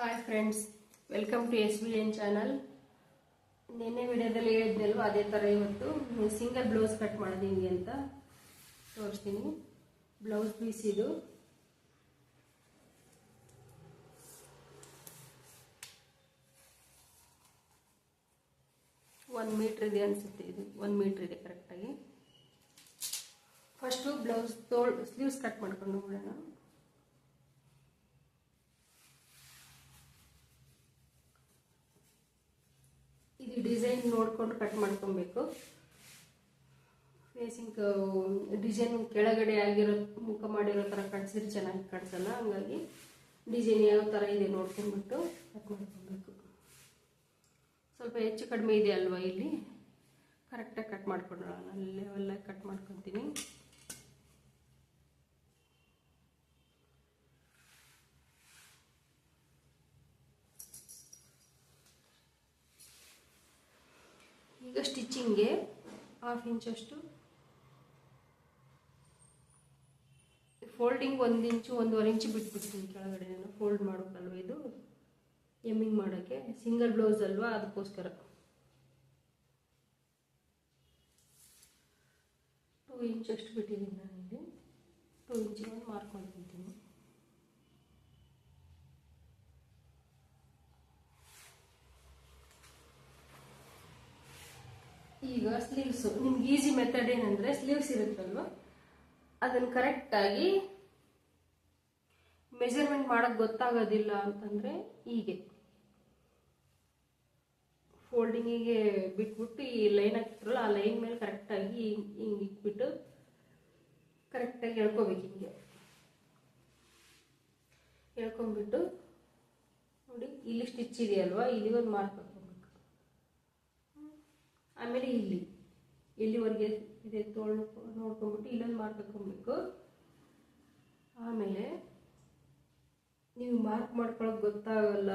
Hi friends, welcome to SVN channel. ನಿನ್ನೆ ವಿಡಿಯೋದಲ್ಲಿ ಹೇಳಿದ್ನಲ್ವ, ಅದೇ ಥರ ಇವತ್ತು ಸಿಂಗಲ್ ಬ್ಲೌಸ್ ಕಟ್ ಮಾಡೋದು ಅಂತ ತೋರಿಸ್ತೀನಿ. ಬ್ಲೌಸ್ ಪೀಸ್ ಇದು. ಒನ್ ಮೀಟ್ರ್ ಇದೆ ಅನಿಸುತ್ತೆ. ಇದು 1 ಮೀಟ್ರ್ ಇದೆ ಕರೆಕ್ಟಾಗಿ. ಫಸ್ಟು ಬ್ಲೌಸ್ ಸ್ಲೀವ್ಸ್ ಕಟ್ ಮಾಡ್ಕೊಂಡು ಬಿಡೋಣ. ಇದು ಡಿಸೈನ್ ನೋಡ್ಕೊಂಡು ಕಟ್ ಮಾಡ್ಕೊಬೇಕು. ಫೇಸಿಂಗ್ ಡಿಸೈನ್ ಕೆಳಗಡೆ ಆಗಿರೋ ಮುಖ ಮಾಡಿರೋ ಥರ ಕಟ್ಸಿದ್ರೆ ಚೆನ್ನಾಗಿ ಕಾಣಿಸಲ್ಲ. ಹಂಗಾಗಿ ಡಿಸೈನ್ ಯಾವ ಥರ ಇದೆ ನೋಡ್ಕೊಂಡ್ಬಿಟ್ಟು ಕಟ್ ಮಾಡ್ಕೊಬೇಕು. ಸ್ವಲ್ಪ ಹೆಚ್ಚು ಕಡಿಮೆ ಇದೆ ಅಲ್ವಾ, ಇಲ್ಲಿ ಕರೆಕ್ಟಾಗಿ ಕಟ್ ಮಾಡ್ಕೊಳ್ಳೋಣ. ಅಲ್ಲಿ ಲೆವೆಲ್ಲಾಗಿ ಕಟ್ ಮಾಡ್ಕೊತೀನಿ. ಈಗ ಸ್ಟಿಚಿಂಗ್ಗೆ 1/2 ಇಂಚಷ್ಟು ಫೋಲ್ಡಿಂಗ್ 1 ಇಂಚು 1.5 ಇಂಚು ಬಿಟ್ಬಿಡ್ತೀನಿ ಕೆಳಗಡೆ. ನಾನು ಫೋಲ್ಡ್ ಮಾಡೋಕ್ಕಲ್ವ ಇದು, ಎಮ್ಮಿಂಗ್ ಮಾಡೋಕ್ಕೆ. ಸಿಂಗಲ್ ಬ್ಲೌಸ್ ಅಲ್ವಾ, ಅದಕ್ಕೋಸ್ಕರ 2 ಇಂಚಷ್ಟು ಬಿಟ್ಟಿದ್ದೀನಿ ನಾನಿಲ್ಲಿ. 2 ಇಂಚಿಗೆ ಒಂದು ಮಾರ್ಕ್ ಮಾಡ್ಕೊತೀನಿ. ಈಗ ಸ್ಲೀವ್ಸ್ ನಿಮ್ಗೆ ಈಸಿ ಮೆಥಡ್ ಏನಂದ್ರೆ, ಸ್ಲೀವ್ಸ್ ಇರುತ್ತಲ್ವ, ಅದನ್ನು ಕರೆಕ್ಟಾಗಿ ಮೆಜರ್ಮೆಂಟ್ ಮಾಡೋಕ್ಕೆ ಗೊತ್ತಾಗೋದಿಲ್ಲ ಅಂತಂದ್ರೆ ಹೀಗೆ ಫೋಲ್ಡಿಂಗಿಗೆ ಬಿಟ್ಬಿಟ್ಟು ಈ ಲೈನ್ ಹಾಕ್ತಿರಲ್ಲ, ಆ ಲೈನ್ ಮೇಲೆ ಕರೆಕ್ಟಾಗಿ ಹಿಂಗೆ ಇಟ್ಬಿಟ್ಟು ಕರೆಕ್ಟಾಗಿ ಎಳ್ಕೊಬೇಕು. ಹಿಂಗೆ ಎಳ್ಕೊಂಡ್ಬಿಟ್ಟು ನೋಡಿ, ಇಲ್ಲಿ ಸ್ಟಿಚ್ ಇದೆಯಲ್ವಾ, ಇಲ್ಲಿ ಒಂದು ಮಾರ್ಕ್ ಹಾಕ್ಕೊಬೇಕು. ಆಮೇಲೆ ಎಲ್ಲಿವರೆಗೆ ಇದೆ ನೋಡ್ಕೊಂಡ್ಬಿಟ್ಟು ಇಲ್ಲೊಂದು ಮಾರ್ಕ್ ಹಾಕ್ಕೊಬೇಕು. ಆಮೇಲೆ ನೀವು ಮಾರ್ಕ್ ಮಾಡ್ಕೊಳಕ್ಕೆ ಗೊತ್ತಾಗಲ್ಲ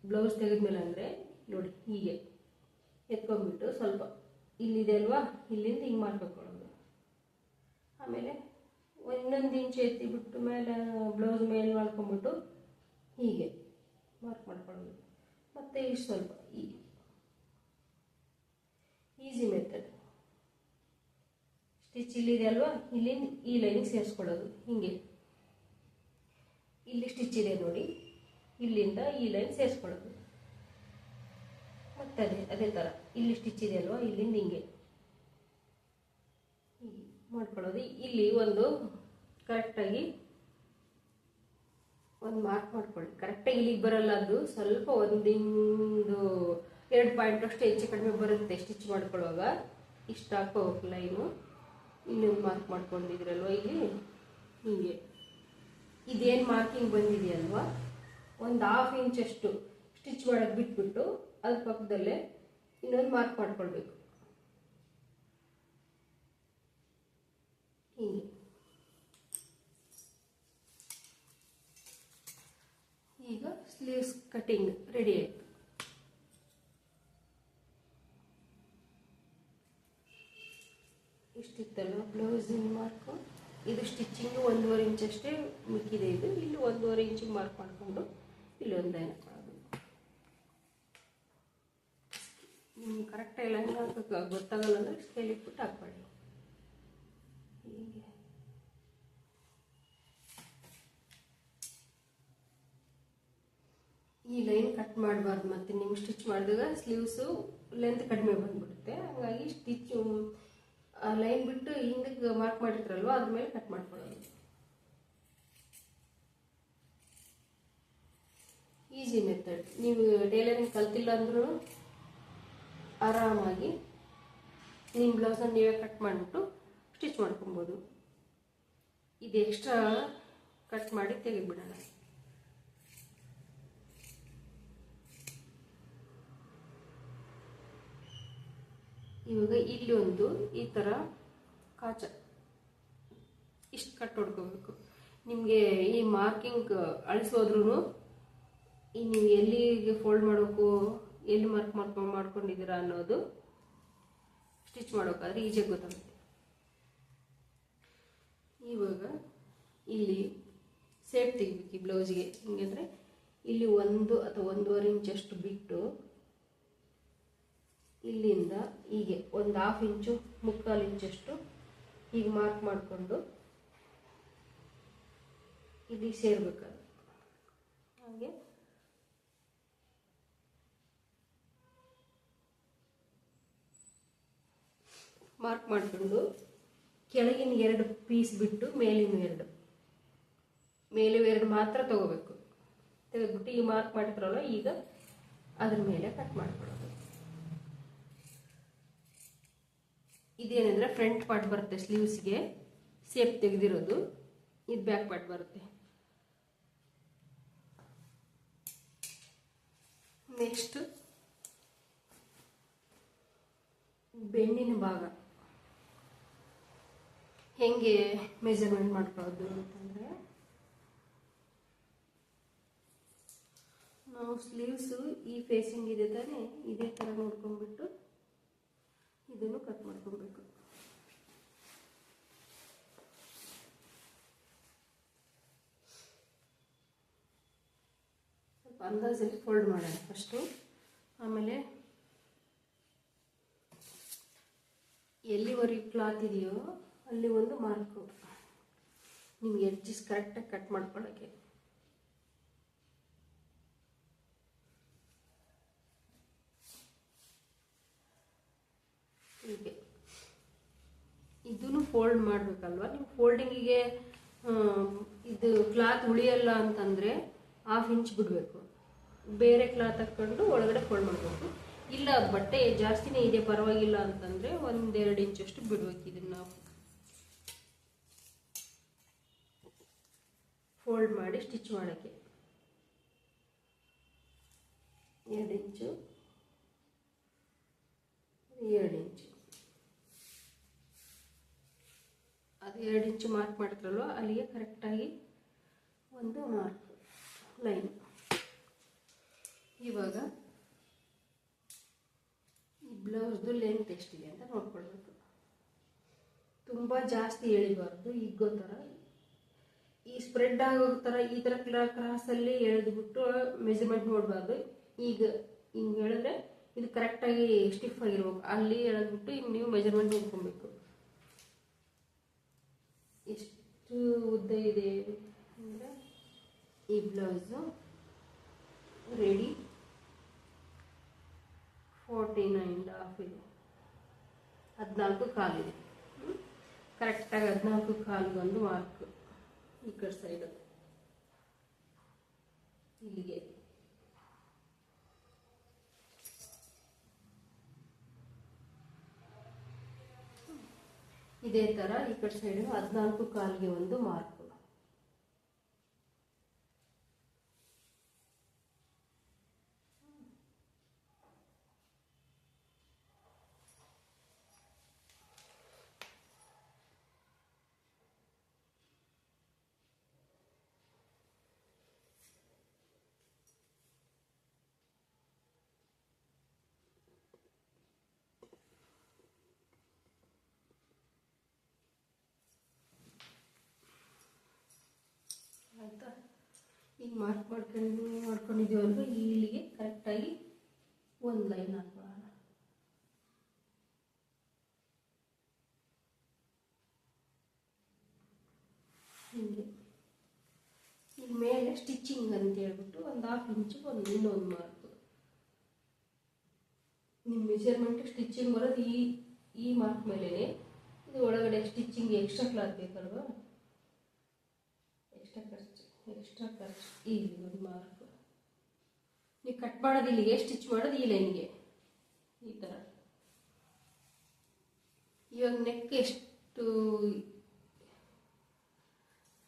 ಬ್ಲೌಸ್ ತೆಗೆದ್ಮೇಲೆ ಅಂದರೆ ನೋಡಿ, ಹೀಗೆ ಎತ್ಕೊಂಡ್ಬಿಟ್ಟು ಸ್ವಲ್ಪ ಇಲ್ಲಿದೆ ಅಲ್ವಾ, ಇಲ್ಲಿಂದ ಹಿಂಗೆ ಮಾರ್ಕ್ ಹಾಕ್ಕೊಳ್ಳೋದು. ಆಮೇಲೆ 1 ಇಂಚು ಎತ್ತಿಬಿಟ್ಟು ಮೇಲೆ ಬ್ಲೌಸ್ ಮೇಲೆ ಮಾಡ್ಕೊಂಡ್ಬಿಟ್ಟು ಹೀಗೆ ಮಾರ್ಕ್ ಮಾಡ್ಕೊಳ್ಳೋದು. ಮತ್ತು ಇಷ್ಟು ಸ್ವಲ್ಪ ಈಸಿ ಮೆಥಡ್. ಸ್ಟಿಚ್ ಇಲ್ಲಿದೆ ಅಲ್ವಾ, ಇಲ್ಲಿಂದ ಈ ಲೈನಿಗೆ ಸೇರಿಸ್ಕೊಳ್ಳೋದು. ಹಿಂಗೆ ಇಲ್ಲಿ ಸ್ಟಿಚ್ ಇದೆ ನೋಡಿ, ಇಲ್ಲಿಂದ ಈ ಲೈನ್ ಸೇರಿಸ್ಕೊಳ್ಳೋದು. ಮತ್ತೆ ಅದೇ ಥರ ಇಲ್ಲಿ ಸ್ಟಿಚ್ ಇದೆ ಅಲ್ವಾ, ಇಲ್ಲಿಂದ ಹಿಂಗೆ ಮಾಡ್ಕೊಳ್ಳೋದು. ಇಲ್ಲಿ ಒಂದು ಕರೆಕ್ಟಾಗಿ ಒಂದು ಮಾರ್ಕ್ ಮಾಡ್ಕೊಳ್ಳಿ. ಕರೆಕ್ಟಾಗಿ ಇಲ್ಲಿಗೆ ಬರಲ್ಲ, ಅದು ಸ್ವಲ್ಪ 1-2 ಪಾಯಿಂಟ್ ಅಷ್ಟು ಹೆಚ್ಚು ಕಡಿಮೆ ಬರುತ್ತೆ ಸ್ಟಿಚ್ ಮಾಡ್ಕೊಳ್ಳುವಾಗ. ಇಷ್ಟು ಹಾಕೋಬೇಕು ಲೈನು. ಇಲ್ಲೊಂದು ಮಾರ್ಕ್ ಮಾಡ್ಕೊಂಡಿದ್ರಲ್ವ, ಇಲ್ಲಿ ಹೀಗೆ ಇದೇನು ಮಾರ್ಕಿಂಗ್ ಬಂದಿದೆಯಲ್ವಾ, 1/2 ಇಂಚಷ್ಟು ಸ್ಟಿಚ್ ಮಾಡೋಕ್ಕೆ ಬಿಟ್ಬಿಟ್ಟು ಅದ್ರ ಪಕ್ಕದಲ್ಲೇ ಇನ್ನೊಂದು ಮಾರ್ಕ್ ಮಾಡ್ಕೊಳ್ಬೇಕು. ಹೀಗೆ ಈಗ ಸ್ಲೀವ್ಸ್ ಕಟಿಂಗ್ ರೆಡಿ ಆಯಿತು. ಇಷ್ಟಿತ್ತಲ್ವ ಬ್ಲೌಸಿನ ಮಾರ್ಕು. ಇದು ಸ್ಟಿಚಿಂಗು 1.5 ಇಂಚಷ್ಟೇ ಮಿಕ್ಕಿದೆ. ಇದು ಇಲ್ಲಿ 1.5 ಇಂಚಿಗೆ ಮಾರ್ಕ್ ಮಾಡಿಕೊಂಡು ಇಲ್ಲಿ ಒಂದು ಲೈನ್ ಹಾಕೊಳ್ಳೋದು. ನಿಮ್ಗೆ ಕರೆಕ್ಟಾಗಿ ಲೈನ್ ಹಾಕೋಕ್ಕೆ ಗೊತ್ತಾಗಲ್ಲ ಅಂದರೆ ಸ್ಕೇಲ್ ಇಟ್ಬಿಟ್ಟು ಹಾಕ್ಕೊಳ್ಳಿ. ಹೀಗೆ ಈ ಲೈನ್ ಕಟ್ ಮಾಡಬಾರ್ದು. ಮತ್ತು ನೀವು ಸ್ಟಿಚ್ ಮಾಡಿದಾಗ ಸ್ಲೀವ್ಸು ಲೆಂತ್ ಕಡಿಮೆ ಬಂದ್ಬಿಡುತ್ತೆ. ಹಾಗಾಗಿ ಸ್ಟಿಚ್ಚು ಲೈನ್ ಬಿಟ್ಟು ಹಿಂದಕ್ಕೆ ಮಾರ್ಕ್ ಮಾಡಿರ್ತಾರಲ್ವ, ಅದ್ರ ಮೇಲೆ ಕಟ್ ಮಾಡ್ಕೊಳ್ಳೋದು. Easy method. ನೀವು ಟೈಲರಿಂಗ್ ಕಲ್ತಿಲ್ಲ ಅಂದ್ರೂ ಆರಾಮಾಗಿ ನಿಮ್ಮ ಬ್ಲೌಸನ್ನು ನೀವೇ ಕಟ್ ಮಾಡಿಬಿಟ್ಟು ಸ್ಟಿಚ್ ಮಾಡ್ಕೊಬೋದು. ಇದು ಎಕ್ಸ್ಟ್ರಾ ಕಟ್ ಮಾಡಿ ತೆಗೆದುಬಿಡೋಣ. ಇವಾಗ ಇಲ್ಲಿ ಒಂದು ಈ ಥರ ಕಾಚ ಇಷ್ಟು ಕಟ್ ಹೊಡ್ಕೋಬೇಕು. ನಿಮಗೆ ಈ ಮಾರ್ಕಿಂಗ್ ಅಳಿಸೋದ್ರೂ ಈ ನೀವು ಎಲ್ಲಿಗೆ ಫೋಲ್ಡ್ ಮಾಡಬೇಕು, ಎಲ್ಲಿ ಮಾರ್ಕ್ ಮಾಡ್ಕೊಂಡಿದ್ದೀರಾ ಅನ್ನೋದು ಸ್ಟಿಚ್ ಮಾಡೋಕ್ಕಾದ್ರೆ ಈಜಿಯಾಗಿ ಗೊತ್ತಾಗುತ್ತೆ. ಇವಾಗ ಇಲ್ಲಿ ಸೇಫ್ ತೆಗಿಬೇಕು ಈ ಬ್ಲೌಸ್ಗೆ. ಹಿಂಗಂದರೆ ಇಲ್ಲಿ 1 ಅಥವಾ 1.5 ಇಂಚಷ್ಟು ಬಿಟ್ಟು ಇಲ್ಲಿಂದ ಹೀಗೆ ಒಂದು 1/2 ಇಂಚು 3/4 ಇಂಚಷ್ಟು ಹೀಗೆ ಮಾರ್ಕ್ ಮಾಡಿಕೊಂಡು ಇಲ್ಲಿ ಸೇರ್ಬೇಕಾದ್ರೆ ಹಾಗೆ ಮಾರ್ಕ್ ಮಾಡಿಕೊಂಡು ಕೆಳಗಿನ 2 ಪೀಸ್ ಬಿಟ್ಟು ಮೇಲಿನ 2 ಮಾತ್ರ ತಗೋಬೇಕು. ತೆಗೆದ್ಬಿಟ್ಟು ಈ ಮಾರ್ಕ್ ಮಾಡಿದ್ರಲ್ಲ ಈಗ ಅದ್ರ ಮೇಲೆ ಕಟ್ ಮಾಡ್ಕೊಳ್ಳೋದು. ಇದೇನೆಂದ್ರೆ ಫ್ರಂಟ್ ಪಾರ್ಟ್ ಬರುತ್ತೆ, ಸ್ಲೀವ್ಸ್ಗೆ ಸೇಪ್ ತೆಗೆದಿರೋದು. ಇದು ಬ್ಯಾಕ್ ಪಾರ್ಟ್ ಬರುತ್ತೆ. ನೆಕ್ಸ್ಟ್ ಬೆನ್ನಿನ ಭಾಗ ಹೆಂಗೆ ಮೆಜರ್ಮೆಂಟ್ ಮಾಡ್ಕೊಳ್ಳೋದು ಅಂತಂದರೆ, ನಾವು ಸ್ಲೀವ್ಸು ಈ ಫೇಸಿಂಗ್ ಇದೆ ತಾನೇ, ಇದೇ ಥರ ನೋಡ್ಕೊಂಡ್ಬಿಟ್ಟು ಇದನ್ನು ಕಟ್ ಮಾಡ್ಕೊಬೇಕು. ಸ್ವಲ್ಪ ಅಂದಾಜಲ್ಲಿ ಫೋಲ್ಡ್ ಮಾಡೋಣ ಫಸ್ಟು. ಆಮೇಲೆ ಎಲ್ಲಿವರೆಗೆ ಕ್ಲಾತ್ ಇದೆಯೋ ಅಲ್ಲಿ ಒಂದು ಮಾರ್ಕು, ನಿಮ್ಗೆ ಎಡ್ಜಸ್ ಕರೆಕ್ಟಾಗಿ ಕಟ್ ಮಾಡ್ಕೊಳ್ಳೋಕ್ಕೆ. ಹೀಗೆ ಇದನ್ನು ಫೋಲ್ಡ್ ಮಾಡಬೇಕಲ್ವ. ನೀವು ಫೋಲ್ಡಿಂಗಿಗೆ ಇದು ಕ್ಲಾತ್ ಉಳಿಯಲ್ಲ ಅಂತಂದರೆ 1/2 ಇಂಚ್ ಬಿಡಬೇಕು. ಬೇರೆ ಕ್ಲಾತ್ ಹಾಕ್ಕೊಂಡು ಒಳಗಡೆ ಫೋಲ್ಡ್ ಮಾಡಬೇಕು. ಇಲ್ಲ ಬಟ್ಟೆ ಜಾಸ್ತಿನೇ ಇದೆ ಪರವಾಗಿಲ್ಲ ಅಂತಂದರೆ 1-2 ಇಂಚಷ್ಟು ಬಿಡ್ಬೇಕು. ಇದನ್ನು ನಾವು ಫೋಲ್ಡ್ ಮಾಡಿ ಸ್ಟಿಚ್ ಮಾಡೋಕ್ಕೆ 2 ಇಂಚು 2 ಇಂಚು ಅದು 2 ಇಂಚು ಮಾರ್ಕ್ ಮಾಡಿದ್ರಲ್ವ ಅಲ್ಲಿಗೆ ಕರೆಕ್ಟಾಗಿ ಒಂದು ಮಾರ್ಕ್ ಲೈನ್. ಇವಾಗ ಈ ಬ್ಲೌಸ್ದು ಲೆಂತ್ ಎಷ್ಟಿದೆ ಅಂತ ನೋಡ್ಕೊಳ್ಬೇಕು. ತುಂಬ ಜಾಸ್ತಿ ಎಳಿಬಾರ್ದು, ಹಿಗ್ಗೋ ಥರ ಈ ಸ್ಪ್ರೆಡ್ ಆಗೋ ಥರ ಈ ಥರ ಕ್ರಾಸಲ್ಲಿ ಎಳೆದ್ಬಿಟ್ಟು ಮೆಜರ್ಮೆಂಟ್ ನೋಡಬಾರ್ದು. ಈಗ ಹಿಂಗೆ ಹೇಳಿದ್ರೆ ಇದು ಕರೆಕ್ಟಾಗಿ ಸ್ಟಿಫ್ ಆಗಿರ್ಬೇಕು. ಅಲ್ಲಿ ಎಳೆದ್ಬಿಟ್ಟು ಹಿಂಗೆ ನೀವು ಮೆಜರ್ಮೆಂಟ್ ನೋಡ್ಕೊಬೇಕು. ಎಷ್ಟು ಉದ್ದ ಇದೆ ಅಂದರೆ ಈ ಬ್ಲೌಸು ರೆಡಿ 49.5 ಇದೆ, 14.25 ಇದೆ. ಕರೆಕ್ಟಾಗಿ 14.25 ಮಾರ್ಕ್ ಈ ಕಡೆ ಸೈಡ್ ಇಲ್ಲಿಗೆ. ಇದೇ ಥರ ಈ ಕಡೆ ಸೈಡ್ 14.25 ಒಂದು ಮಾರ್ಕ್. ಆಯಿತಾ? ಈಗ ಮಾಡ್ಕೊಂಡಿದ್ದೀವಲ್ವ ಇಲ್ಲಿಗೆ ಕರೆಕ್ಟಾಗಿ ಒಂದು ಲೈನ್ ಹಾಕೊಳ್ಳೋಣ. ಹೀಗೆ ಈಗ ಮೇಲೆ ಸ್ಟಿಚಿಂಗ್ ಅಂತ ಹೇಳ್ಬಿಟ್ಟು 1/2 ಇಂಚು ಇನ್ನೊಂದು ಮಾರ್ಕ್. ನಿಮ್ಮ ಮೆಜರ್ಮೆಂಟ್ ಸ್ಟಿಚಿಂಗ್ ಬರೋದು ಈ ಮಾರ್ಕ್ ಮೇಲೆ. ಇದು ಒಳಗಡೆ ಸ್ಟಿಚಿಂಗ್ ಎಕ್ಸ್ಟ್ರಾ ಕ್ಲಾತ್ ಬೇಕಲ್ವಾ, ಎಕ್ಸ್ಟ್ರಾ ಖರ್ಚು ಇಲ್ಲಿ ಒಂದು ಮಾರ್ಕ್. ನೀವು ಕಟ್ ಮಾಡೋದು ಇಲ್ಲಿಗೆ, ಸ್ಟಿಚ್ ಮಾಡೋದು ಈ ಲೈನ್ಗೆ ಈ ಥರ. ಇವಾಗ ನೆಕ್ ಎಷ್ಟು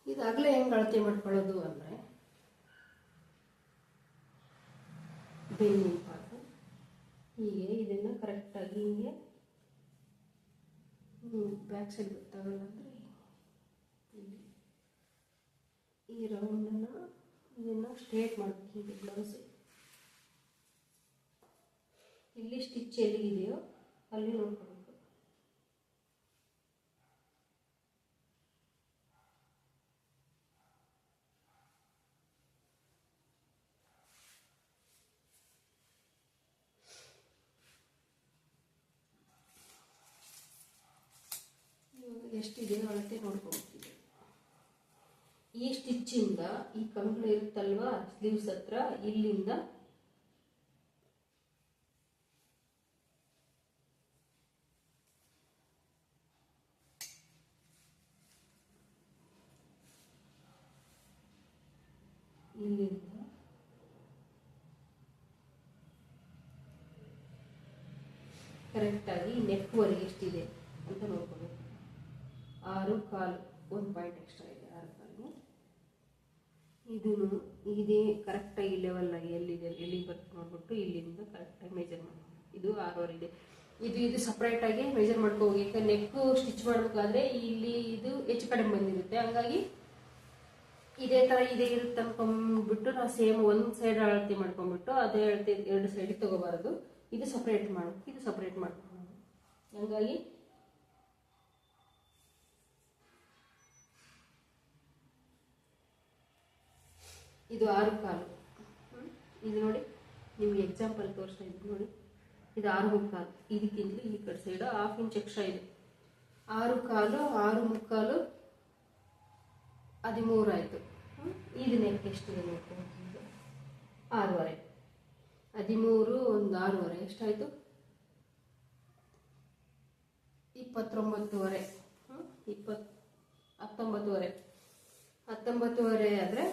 ಇದಾಗಲೇ ಹೆಂಗೆ ಅಳತೆ ಮಾಡ್ಕೊಳ್ಳೋದು ಅಂದರೆ, ಬೆನ್ನಿನ ಪಾರ್ಟ್ ಹೀಗೆ ಇದನ್ನು ಕರೆಕ್ಟಾಗಿ ಹಿಂಗೆ ಬ್ಯಾಕ್ ಸೈಡ್ ಗೊತ್ತಾಗಲ್ಲ ಅಂದರೆ ಈ ರೌಂಡನ್ನು ಇದನ್ನು ಸ್ಟ್ರೇಟ್ ಮಾಡಬೇಕು. ಹೀಗೆ ಬ್ಲೌಸ್ ಇಲ್ಲಿ ಸ್ಟಿಚ್ ಎಲ್ಲಿದೆಯೋ ಅಲ್ಲಿ ನೋಡ್ಕೊಬೇಕು. ಎಷ್ಟಿದೆ ಅಳತೆ ನೋಡ್ಕೊಳ್ತೀವಿ. ಈ ಸ್ಟಿಚ್ಚಿಂದ ಈ ಕಂಗಳು ಇರುತ್ತಲ್ವಾ ಸ್ಲೀವ್ಸ್ ಹತ್ರ, ಇಲ್ಲಿಂದ ಕರೆಕ್ಟಾಗಿ ನೆಕ್ವರೆಗೆ ಎಷ್ಟಿದೆ ಅಂತ ನೋಡ್ಕೋಬೇಕು. 6.25 1 ಪಾಯಿಂಟ್ ಎಕ್ಸ್ಟ್ರಾ ಇದೆ 6.25. ಇದನ್ನು ಇದೇ ಕರೆಕ್ಟಾಗಿ ಲೆವೆಲ್ಲಾಗಿ ಎಲ್ಲಿಗೆ ಬರ್ತದೆ ನೋಡ್ಬಿಟ್ಟು ಇಲ್ಲಿಂದ ಕರೆಕ್ಟಾಗಿ ಮೆಜರ್ ಮಾಡಿ. ಇದು 6.25 ಇದೆ. ಇದು ಸಪ್ರೇಟಾಗಿ ಮೆಜರ್ ಮಾಡ್ಕೋಬೇಕು. ಯಾಕಂದ್ರೆ ನೆಕ್ಕು ಸ್ಟಿಚ್ ಮಾಡಬೇಕಾದ್ರೆ ಇಲ್ಲಿ ಇದು ಹೆಚ್ಚು ಕಡಿಮೆ ಬಂದಿರುತ್ತೆ, ಹಂಗಾಗಿ ಇದೇ ಥರ ಇದೇ ಇರುತ್ತೆ ಅನ್ಕೊಂಡ್ಬಿಟ್ಟು ನಾವು ಸೇಮ್ ಒಂದು ಸೈಡ್ ಅಳತೆ ಮಾಡ್ಕೊಂಡ್ಬಿಟ್ಟು ಅದೇ ಅಳತೆ 2 ಸೈಡಿಗೆ ತಗೋಬಾರದು. ಇದು ಸಪ್ರೇಟ್ ಮಾಡಬೇಕು, ಇದು ಸಪ್ರೇಟ್ ಮಾಡ್ಕೊಂಡು, ಹಂಗಾಗಿ ಇದು 6.25. ಇದು ನೋಡಿ ನಿಮ್ಗೆ ಎಕ್ಸಾಂಪಲ್ ತೋರಿಸ್ತಾ ಇದ್ದೀನಿ ನೋಡಿ, ಇದು 6.25. ಇದಕ್ಕಿಂತಲೂ ಈ ಕಡೆ ಸೈಡ್ 1/2 ಇಂಚ್ ಎಕ್ಸ್ಟ್ರಾ ಇದೆ. 6.25 6.25 13 ಆಯಿತು. ಇದು ನೆಕ್ ಎಷ್ಟಿದೆ ನೋಡ್ಕೊಂಡು 6.5 13 ಒಂದು 6.5 ಎಷ್ಟಾಯಿತು 29.5 19.5 ಆದರೆ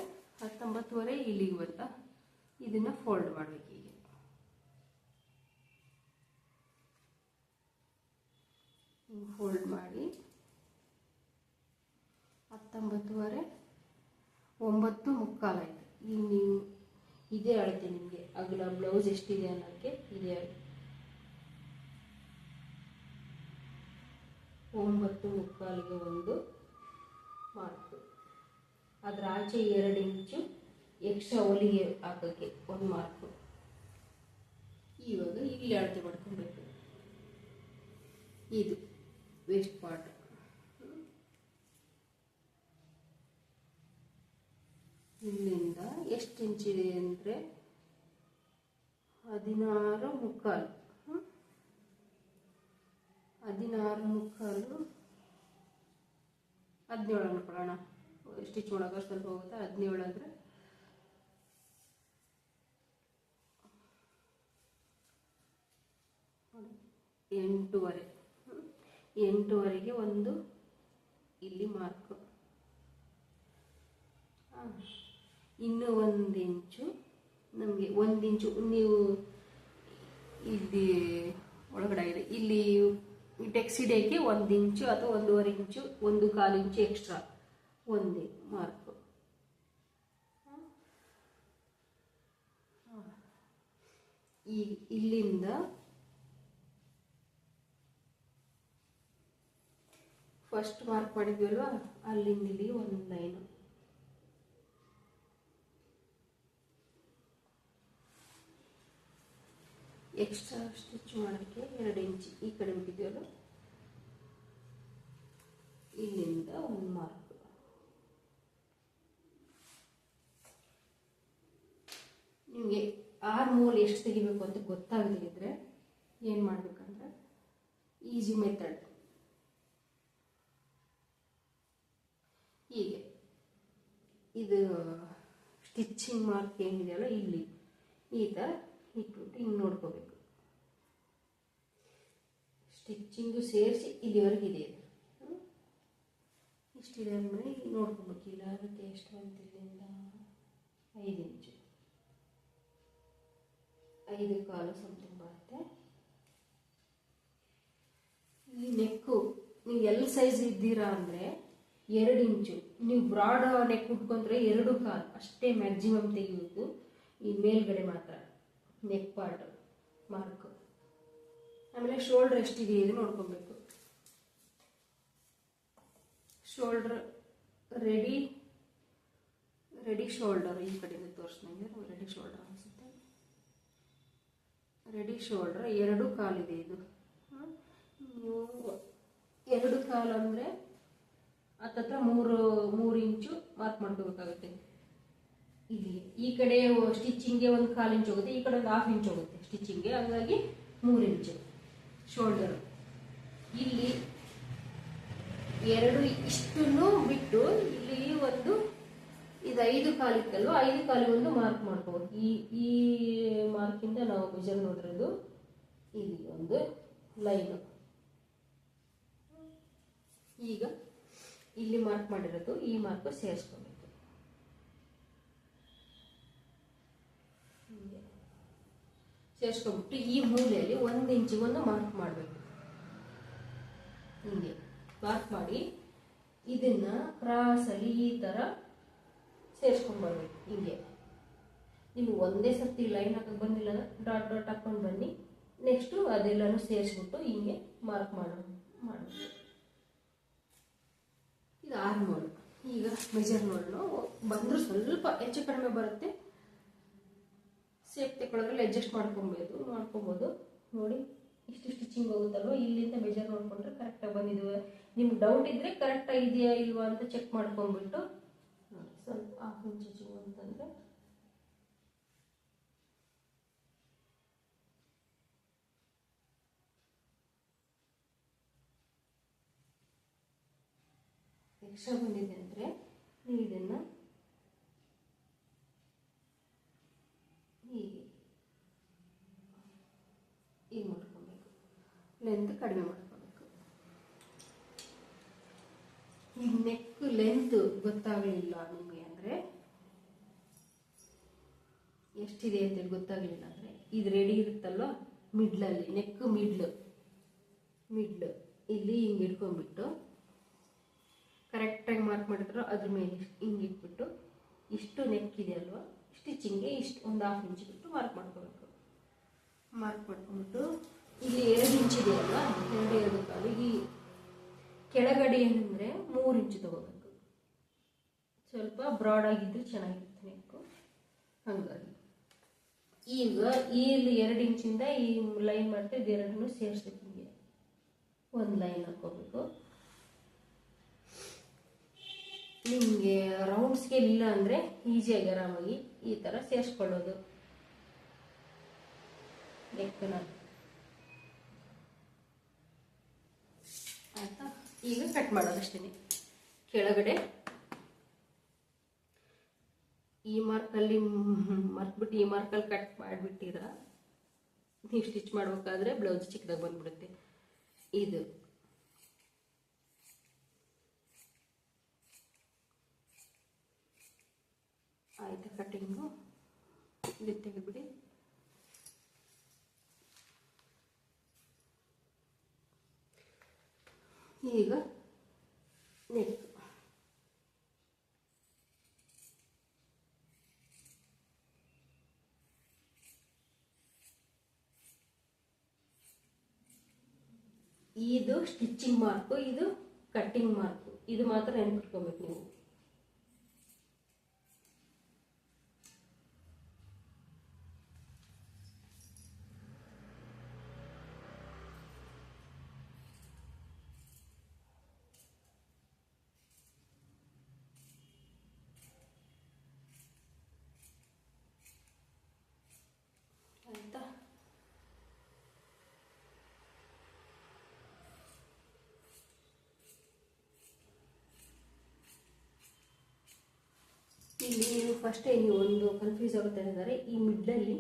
19.5 ಇಲ್ಲಿಗೆ ಬಂತ. ಇದನ್ನ ಫೋಲ್ಡ್ ಮಾಡಬೇಕು. ಹೀಗೆ ಫೋಲ್ಡ್ ಮಾಡಿ 19.5 9.25 ಆಯಿತು. ಈಗ ನೀವು ಇದೇ ಅಳತೆ ನಿಮಗೆ ಅಗಲ ಬ್ಲೌಸ್ ಎಷ್ಟಿದೆ ಅನ್ನೋಕ್ಕೆ ಇದೇ ಅಳತೆ 9.25ಗೆ ಒಂದು ಮಾರ್ಕು, ಅದರ ಆಚೆ 2 ಇಂಚು ಎಕ್ಸ್ಟ್ರಾ ಹೊಲಿಗೆ ಹಾಕೋಕ್ಕೆ ಒಂದು ಮಾರ್ಕು. ಇವಾಗ ಇಲ್ಲಿ ಅಳತೆ ಮಾಡ್ಕೊಬೇಕು. ಇದು ವೇಸ್ಟ್ ಪಾರ್ಟ್, ಇಲ್ಲಿಂದ ಎಷ್ಟು ಇಂಚಿದೆ ಅಂದರೆ 16.25 16.25 17 ಅನ್ಕೊಳ್ಳೋಣ. ಸ್ಟಿಚ್ ಮಾಡೋಕೆ ಸ್ವಲ್ಪ ಹೋಗುತ್ತೆ. 17 ಅಂದರೆ 8.25 8.25ಗೆ ಒಂದು ಇಲ್ಲಿ ಮಾರ್ಕು. ಇನ್ನೂ 1 ಇಂಚು ನಮಗೆ 1 ಇಂಚು ನೀವು ಇಲ್ಲಿ ಒಳಗಡೆ ಇದೆ, ಇಲ್ಲಿ ಟೆಕ್ಸಿಡೇಗೆ 1 ಇಂಚು ಅಥವಾ 1.5 ಇಂಚು 1/4 ಇಂಚು ಎಕ್ಸ್ಟ್ರಾ ಒಂದೇ ಮಾರ್ಕು. ಈ ಇಲ್ಲಿಂದ ಫಸ್ಟ್ ಮಾರ್ಕ್ ಮಾಡಿದ್ವಲ್ವಾ, ಅಲ್ಲಿಂದ ಇಲ್ಲಿ ಒಂದು ಲೈನು. ಎಕ್ಸ್ಟ್ರಾ ಸ್ಟಿಚ್ ಮಾಡೋಕ್ಕೆ 2 ಇಂಚು ಈ ಕಡೆ ಬಿಟ್ಟಿದ್ವಲ್ಲ, ಇಲ್ಲಿಂದ ಒಂದು ಮಾರ್ಕ್. ನಿಮಗೆ ಆರ್ಮೋಲ್ ಎಷ್ಟು ತೆಗಿಬೇಕು ಅಂತ ಗೊತ್ತಾಗದಿದ್ರೆ ಏನು ಮಾಡಬೇಕಂದ್ರೆ ಈಸಿ ಮೆಥಡ್. ಹೀಗೆ ಇದು ಸ್ಟಿಚಿಂಗ್ ಮಾರ್ಕ್ ಏನಿದೆಯಲ್ಲ ಇಲ್ಲಿ ಈ ಥರ ಇಟ್ಬಿಟ್ಟು ಹಿಂಗೆ ನೋಡ್ಕೋಬೇಕು. ಸ್ಟಿಚ್ಚಿಂಗು ಸೇರಿಸಿ ಇಲ್ಲಿವರೆಗಿದೆ. ಇಷ್ಟಿದೆ ಅಂದರೆ ಈಗ ನೋಡ್ಕೊಬೇಕು. ಇಲ್ಲ ಅದಕ್ಕೆ ಎಷ್ಟು ಬಂತು ಇಲ್ಲಿಂದ 5 ಇಂಚು 5.25 ಸಮಥಿಂಗ್ ಬರುತ್ತೆ. ಈ ನೆಕ್ಕು ನೀವು ಎಲ್ ಸೈಜ್ ಇದ್ದೀರಾ ಅಂದರೆ 2 ಇಂಚು. ನೀವು ಬ್ರಾಡ್ ನೆಕ್ ಉಟ್ಕೊಂಡ್ರೆ 2.25 ಅಷ್ಟೇ ಮ್ಯಾಕ್ಸಿಮಮ್ ತೆಗಿಬೇಕು. ಈ ಮೇಲ್ಗಡೆ ಮಾತ್ರ ನೆಕ್ ಪಾರ್ಟ್ ಮಾರ್ಕ್. ಆಮೇಲೆ ಶೋಲ್ಡರ್ ಎಷ್ಟಿದೆ ಇದು ನೋಡ್ಕೊಬೇಕು. ಶೋಲ್ಡರ್ ರೆಡಿ ಶೋಲ್ಡರ್ ಈ ಕಡೆಯಿಂದ ತೋರಿಸ್ದಂಗೆ ರೆಡಿ ಶೋಲ್ಡರ್ ಅನಿಸುತ್ತೆ. ರೆಡಿ ಶೋಲ್ಡರ್ 2.25 ಇದೆ ಇದು. ನೀವು 2.25 ಅಂದರೆ ಹತ್ತತ್ರ 3 ಇಂಚು ಮಾರ್ಕ್ ಮಾಡ್ಕೋಬೇಕಾಗುತ್ತೆ. ಇಲ್ಲಿ ಈ ಕಡೆ ಸ್ಟಿಚಿಂಗ್ಗೆ 1/4 ಇಂಚ್ ಹೋಗುತ್ತೆ, ಈ ಕಡೆ ಒಂದು 1/2 ಇಂಚ್ ಹೋಗುತ್ತೆ ಸ್ಟಿಚಿಂಗ್ಗೆ, ಹಂಗಾಗಿ 3 ಇಂಚು ಶೋಲ್ಡರ್. ಇಲ್ಲಿ ಎರಡು ಇಷ್ಟನ್ನು ಬಿಟ್ಟು ಇಲ್ಲಿ ಒಂದು ಇದು 5 ಕಾಲಿತ್ತಲ್ವ, 5 ಕಾಲಿಗೆ ಒಂದು ಮಾರ್ಕ್ ಮಾಡ್ಕೋಬೋದು. ಈ ಮಾರ್ಕಿಂದ ನಾವು ಮೆಜರ್ ನೋಡಿರೋದು ಇಲ್ಲಿ ಒಂದು ಲೈನ್. ಈಗ ಇಲ್ಲಿ ಮಾರ್ಕ್ ಮಾಡಿರೋದು ಈ ಮಾರ್ಕ್ ಸೇರಿಸ್ಕೋಬೇಕು. ಸೇರಿಸ್ಕೊಂಡ್ಬಿಟ್ಟು ಈ ಮೂಲೆಯಲ್ಲಿ 1 ಇಂಚಿಗೆ ಒಂದು ಮಾರ್ಕ್ ಮಾಡಬೇಕು. ಹಿಂಗೆ ಮಾರ್ಕ್ ಮಾಡಿ ಇದನ್ನ ಕ್ರಾಸಲ್ಲಿ ಈ ಥರ ಸೇರಿಸ್ಕೊಂಡ್ಬರ್ಬೇಕು. ಹಿಂಗೆ ನೀವು ಒಂದೇ ಸರ್ತಿ ಲೈನ್ ಹಾಕಕ್ಕೆ ಬಂದಿಲ್ಲ ಡಾಟ್ ಡಾಟ್ ಹಾಕೊಂಡು ಬನ್ನಿ. ನೆಕ್ಸ್ಟು ಅದೆಲ್ಲನೂ ಸೇರಿಸ್ಬಿಟ್ಟು ಹಿಂಗೆ ಮಾರ್ಕ್ ಮಾಡಬೇಕು. ಇದು ಆರ್ಮೋಲ್. ಈಗ ಮೆಜರ್ ನೋಡೋಣ. ಬಂದರೂ ಸ್ವಲ್ಪ ಹೆಚ್ಚು ಕಡಿಮೆ ಬರುತ್ತೆ. ಸೇಫ್ ತಗೊಳ್ಳೋದ್ರಲ್ಲಿ ಅಡ್ಜಸ್ಟ್ ಮಾಡ್ಕೊಬೋದು. ನೋಡಿ ಇಷ್ಟು ಸ್ಟಿಚಿಂಗ್ ಹೋಗುತ್ತಲ್ವ, ಇಲ್ಲಿಂದ ಮೆಜರ್ ನೋಡ್ಕೊಂಡ್ರೆ ಕರೆಕ್ಟಾಗಿ ಬಂದಿದ್ವಿ. ನಿಮ್ಗೆ ಡೌಟ್ ಇದ್ದರೆ ಕರೆಕ್ಟಾಗಿ ಇದೆಯಾ ಇಲ್ವಾ ಅಂತ ಚೆಕ್ ಮಾಡ್ಕೊಂಡ್ಬಿಟ್ಟು ನೋಡಿ. ಸ್ವಲ್ಪ 1/2 ಇಂಚ್ ಸ್ಟಿಚಿಂಗ್ ಅಂತಂದರೆ ಎಕ್ಸ್ಟ್ರಾ ಬಂದಿದೆ ಅಂದರೆ ನೀವು ಇದನ್ನು ಹೀಗೆ ಮಾಡ್ಕೊಬೇಕು. ಲೆಂತ್ ಕಡಿಮೆ ಮಾಡ್ಕೋಬೇಕು. ಈ ನೆಕ್ ಲೆಂತ್ ಗೊತ್ತಾಗಲಿಲ್ಲ ನಿಮಗೆ ಅಂದರೆ, ಎಷ್ಟಿದೆ ಅಂತೇಳಿ ಗೊತ್ತಾಗಲಿಲ್ಲ ಅಂದರೆ, ಇದು ರೆಡಿ ಇರುತ್ತಲ್ವ ಮಿಡ್ಲಲ್ಲಿ, ನೆಕ್ ಮಿಡ್ಲ್ ಇಲ್ಲಿ ಹಿಂಗೆ ಇಟ್ಕೊಂಡ್ಬಿಟ್ಟು ಕರೆಕ್ಟಾಗಿ ಮಾರ್ಕ್ ಮಾಡಿದ್ರು ಅದ್ರ ಮೇಲೆ ಹಿಂಗೆ ಇಟ್ಬಿಟ್ಟು ಇಷ್ಟು ನೆಕ್ ಇದೆ ಅಲ್ವಾ, ಸ್ಟಿಚಿಂಗ್ಗೆ ಇಷ್ಟು ಒಂದು 1/2 ಇಂಚ್ ಬಿಟ್ಟು ಮಾರ್ಕ್ ಮಾಡ್ಕೋಬೇಕು. ಮಾರ್ಕ್ ಮಾಡ್ಕೊಂಡ್ಬಿಟ್ಟು ಇಲ್ಲಿ 2 ಇಂಚ್ ಇದೆ ಅಲ್ವಾ, 2 ಕಾಲು. ಈ ಕೆಳಗಡೆ ಏನಂದರೆ 3 ಇಂಚ್ ತಗೋಬೇಕು. ಸ್ವಲ್ಪ ಬ್ರಾಡ್ ಆಗಿದ್ರೆ ಚೆನ್ನಾಗಿರುತ್ತೆ ನೆಕ್ಕು. ಹಾಗಾಗಿ ಈಗ ಇಲ್ಲಿ 2 ಇಂಚಿಂದ ಈ ಲೈನ್ ಮಾಡ್ತಾ ಇದೆರಡನ್ನು ಸೇರಿಸ್ಬೇಕು. ಹಿಂಗೆ ಒಂದು ಲೈನ್ ಹಾಕೋಬೇಕು. ನಿಮಗೆ ರೌಂಡ್ ಸ್ಕೇಲ್ ಇಲ್ಲ ಅಂದರೆ ಈಸಿಯಾಗಿ ಆರಾಮಾಗಿ ಈ ಥರ ಸೇರಿಸ್ಕೊಳ್ಳೋದು ನೆಕ್ಕನ್ನ. ಆಯಿತಾ? ಈಗ ಕಟ್ ಮಾಡೋದು ಅಷ್ಟೇ. ಕೆಳಗಡೆ ಈ ಮಾರ್ಕಲ್ಲಿ ಮರ್ತ್ಬಿಟ್ಟು ಈ ಮಾರ್ಕಲ್ಲಿ ಕಟ್ ಮಾಡಿಬಿಟ್ಟಿರ ನೀವು ಸ್ಟಿಚ್ ಮಾಡಬೇಕಾದ್ರೆ ಬ್ಲೌಸ್ ಚಿಕ್ಕದಾಗಿ ಬಂದ್ಬಿಡುತ್ತೆ. ಇದು ಆಯಿತು. ಕಟ್ಟಿಂಗು ಇದು ತೆಗೆದುಬಿಡಿ. ಈಗ ನೆಕ್ ಇದು ಸ್ಟಿಚಿಂಗ್ ಮಾರ್ಕು, ಇದು ಕಟ್ಟಿಂಗ್ ಮಾರ್ಕು. ಇದು ಮಾತ್ರ ನೆನ್ಪಿಟ್ಕೋಬೇಕು ನೀವು. ಆಯ್ತಾ? ಇಲ್ಲಿ ನೀವು ಫಸ್ಟೇ ನೀವು ಒಂದು ಕನ್ಫ್ಯೂಸ್ ಆಗುತ್ತೆ ಅಂದರೆ, ಈ ಮಿಡ್ಲಲ್ಲಿ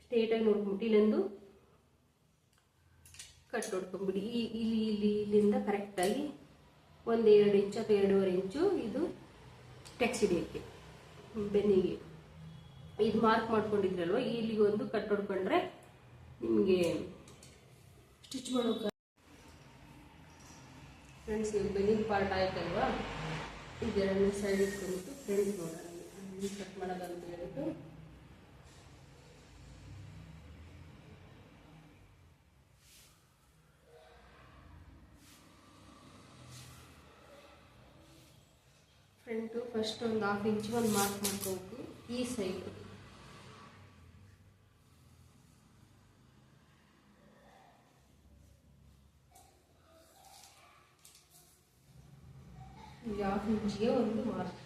ಸ್ಟ್ರೇಟಾಗಿ ನೋಡ್ಕೊಂಬಿಟ್ಟು ಇಲ್ಲೊಂದು ಕಟ್ ನೋಡ್ಕೊಂಬಿಡಿ. ಇಲ್ಲಿಂದ ಕರೆಕ್ಟಾಗಿ 1-2 ಇಂಚು ಅಥವಾ 2.5 ಇಂಚು ಇದು ಟೆಕ್ಸ್ ಹಿಡಿಯೋಕ್ಕೆ ಬೆನ್ನಿಗೆ ಇದು ಮಾರ್ಕ್ ಮಾಡ್ಕೊಂಡಿದ್ರಲ್ವ, ಇಲ್ಲಿಗೆ ಒಂದು ಕಟ್ ಹೊಡ್ಕೊಂಡ್ರೆ ನಿಮಗೆ ಸ್ಟಿಚ್ ಮಾಡೋಕೆ. ಫ್ರೆಂಡ್ಸ್, ಈಗ ಬೆನ್ನಿನ ಪಾರ್ಟ್ ಆಯ್ತಲ್ವಾ, ಇದೆರಡನೇ ಸೈಡ್ ಇಟ್ಕೊಂಡ್ಬಿಟ್ಟು ಫ್ರೆಂಡ್ಸ್ ನೋಡೋಣ ಕಟ್ ಮಾಡೋದು ಅಂತ ಹೇಳ್ಬಿಟ್ಟು ಫ್ರಂಟು ಫಸ್ಟ್ ಒಂದು 1/2 ಇಂಚ್ ಒಂದು ಮಾರ್ಕ್ ಮಾಡ್ಕೋಬೇಕು. ಈ ಸೈಡ್ ಇಲ್ಲಿ 1/2 ಇಂಚಿಗೆ ಒಂದು ಮಾರ್ಕ್.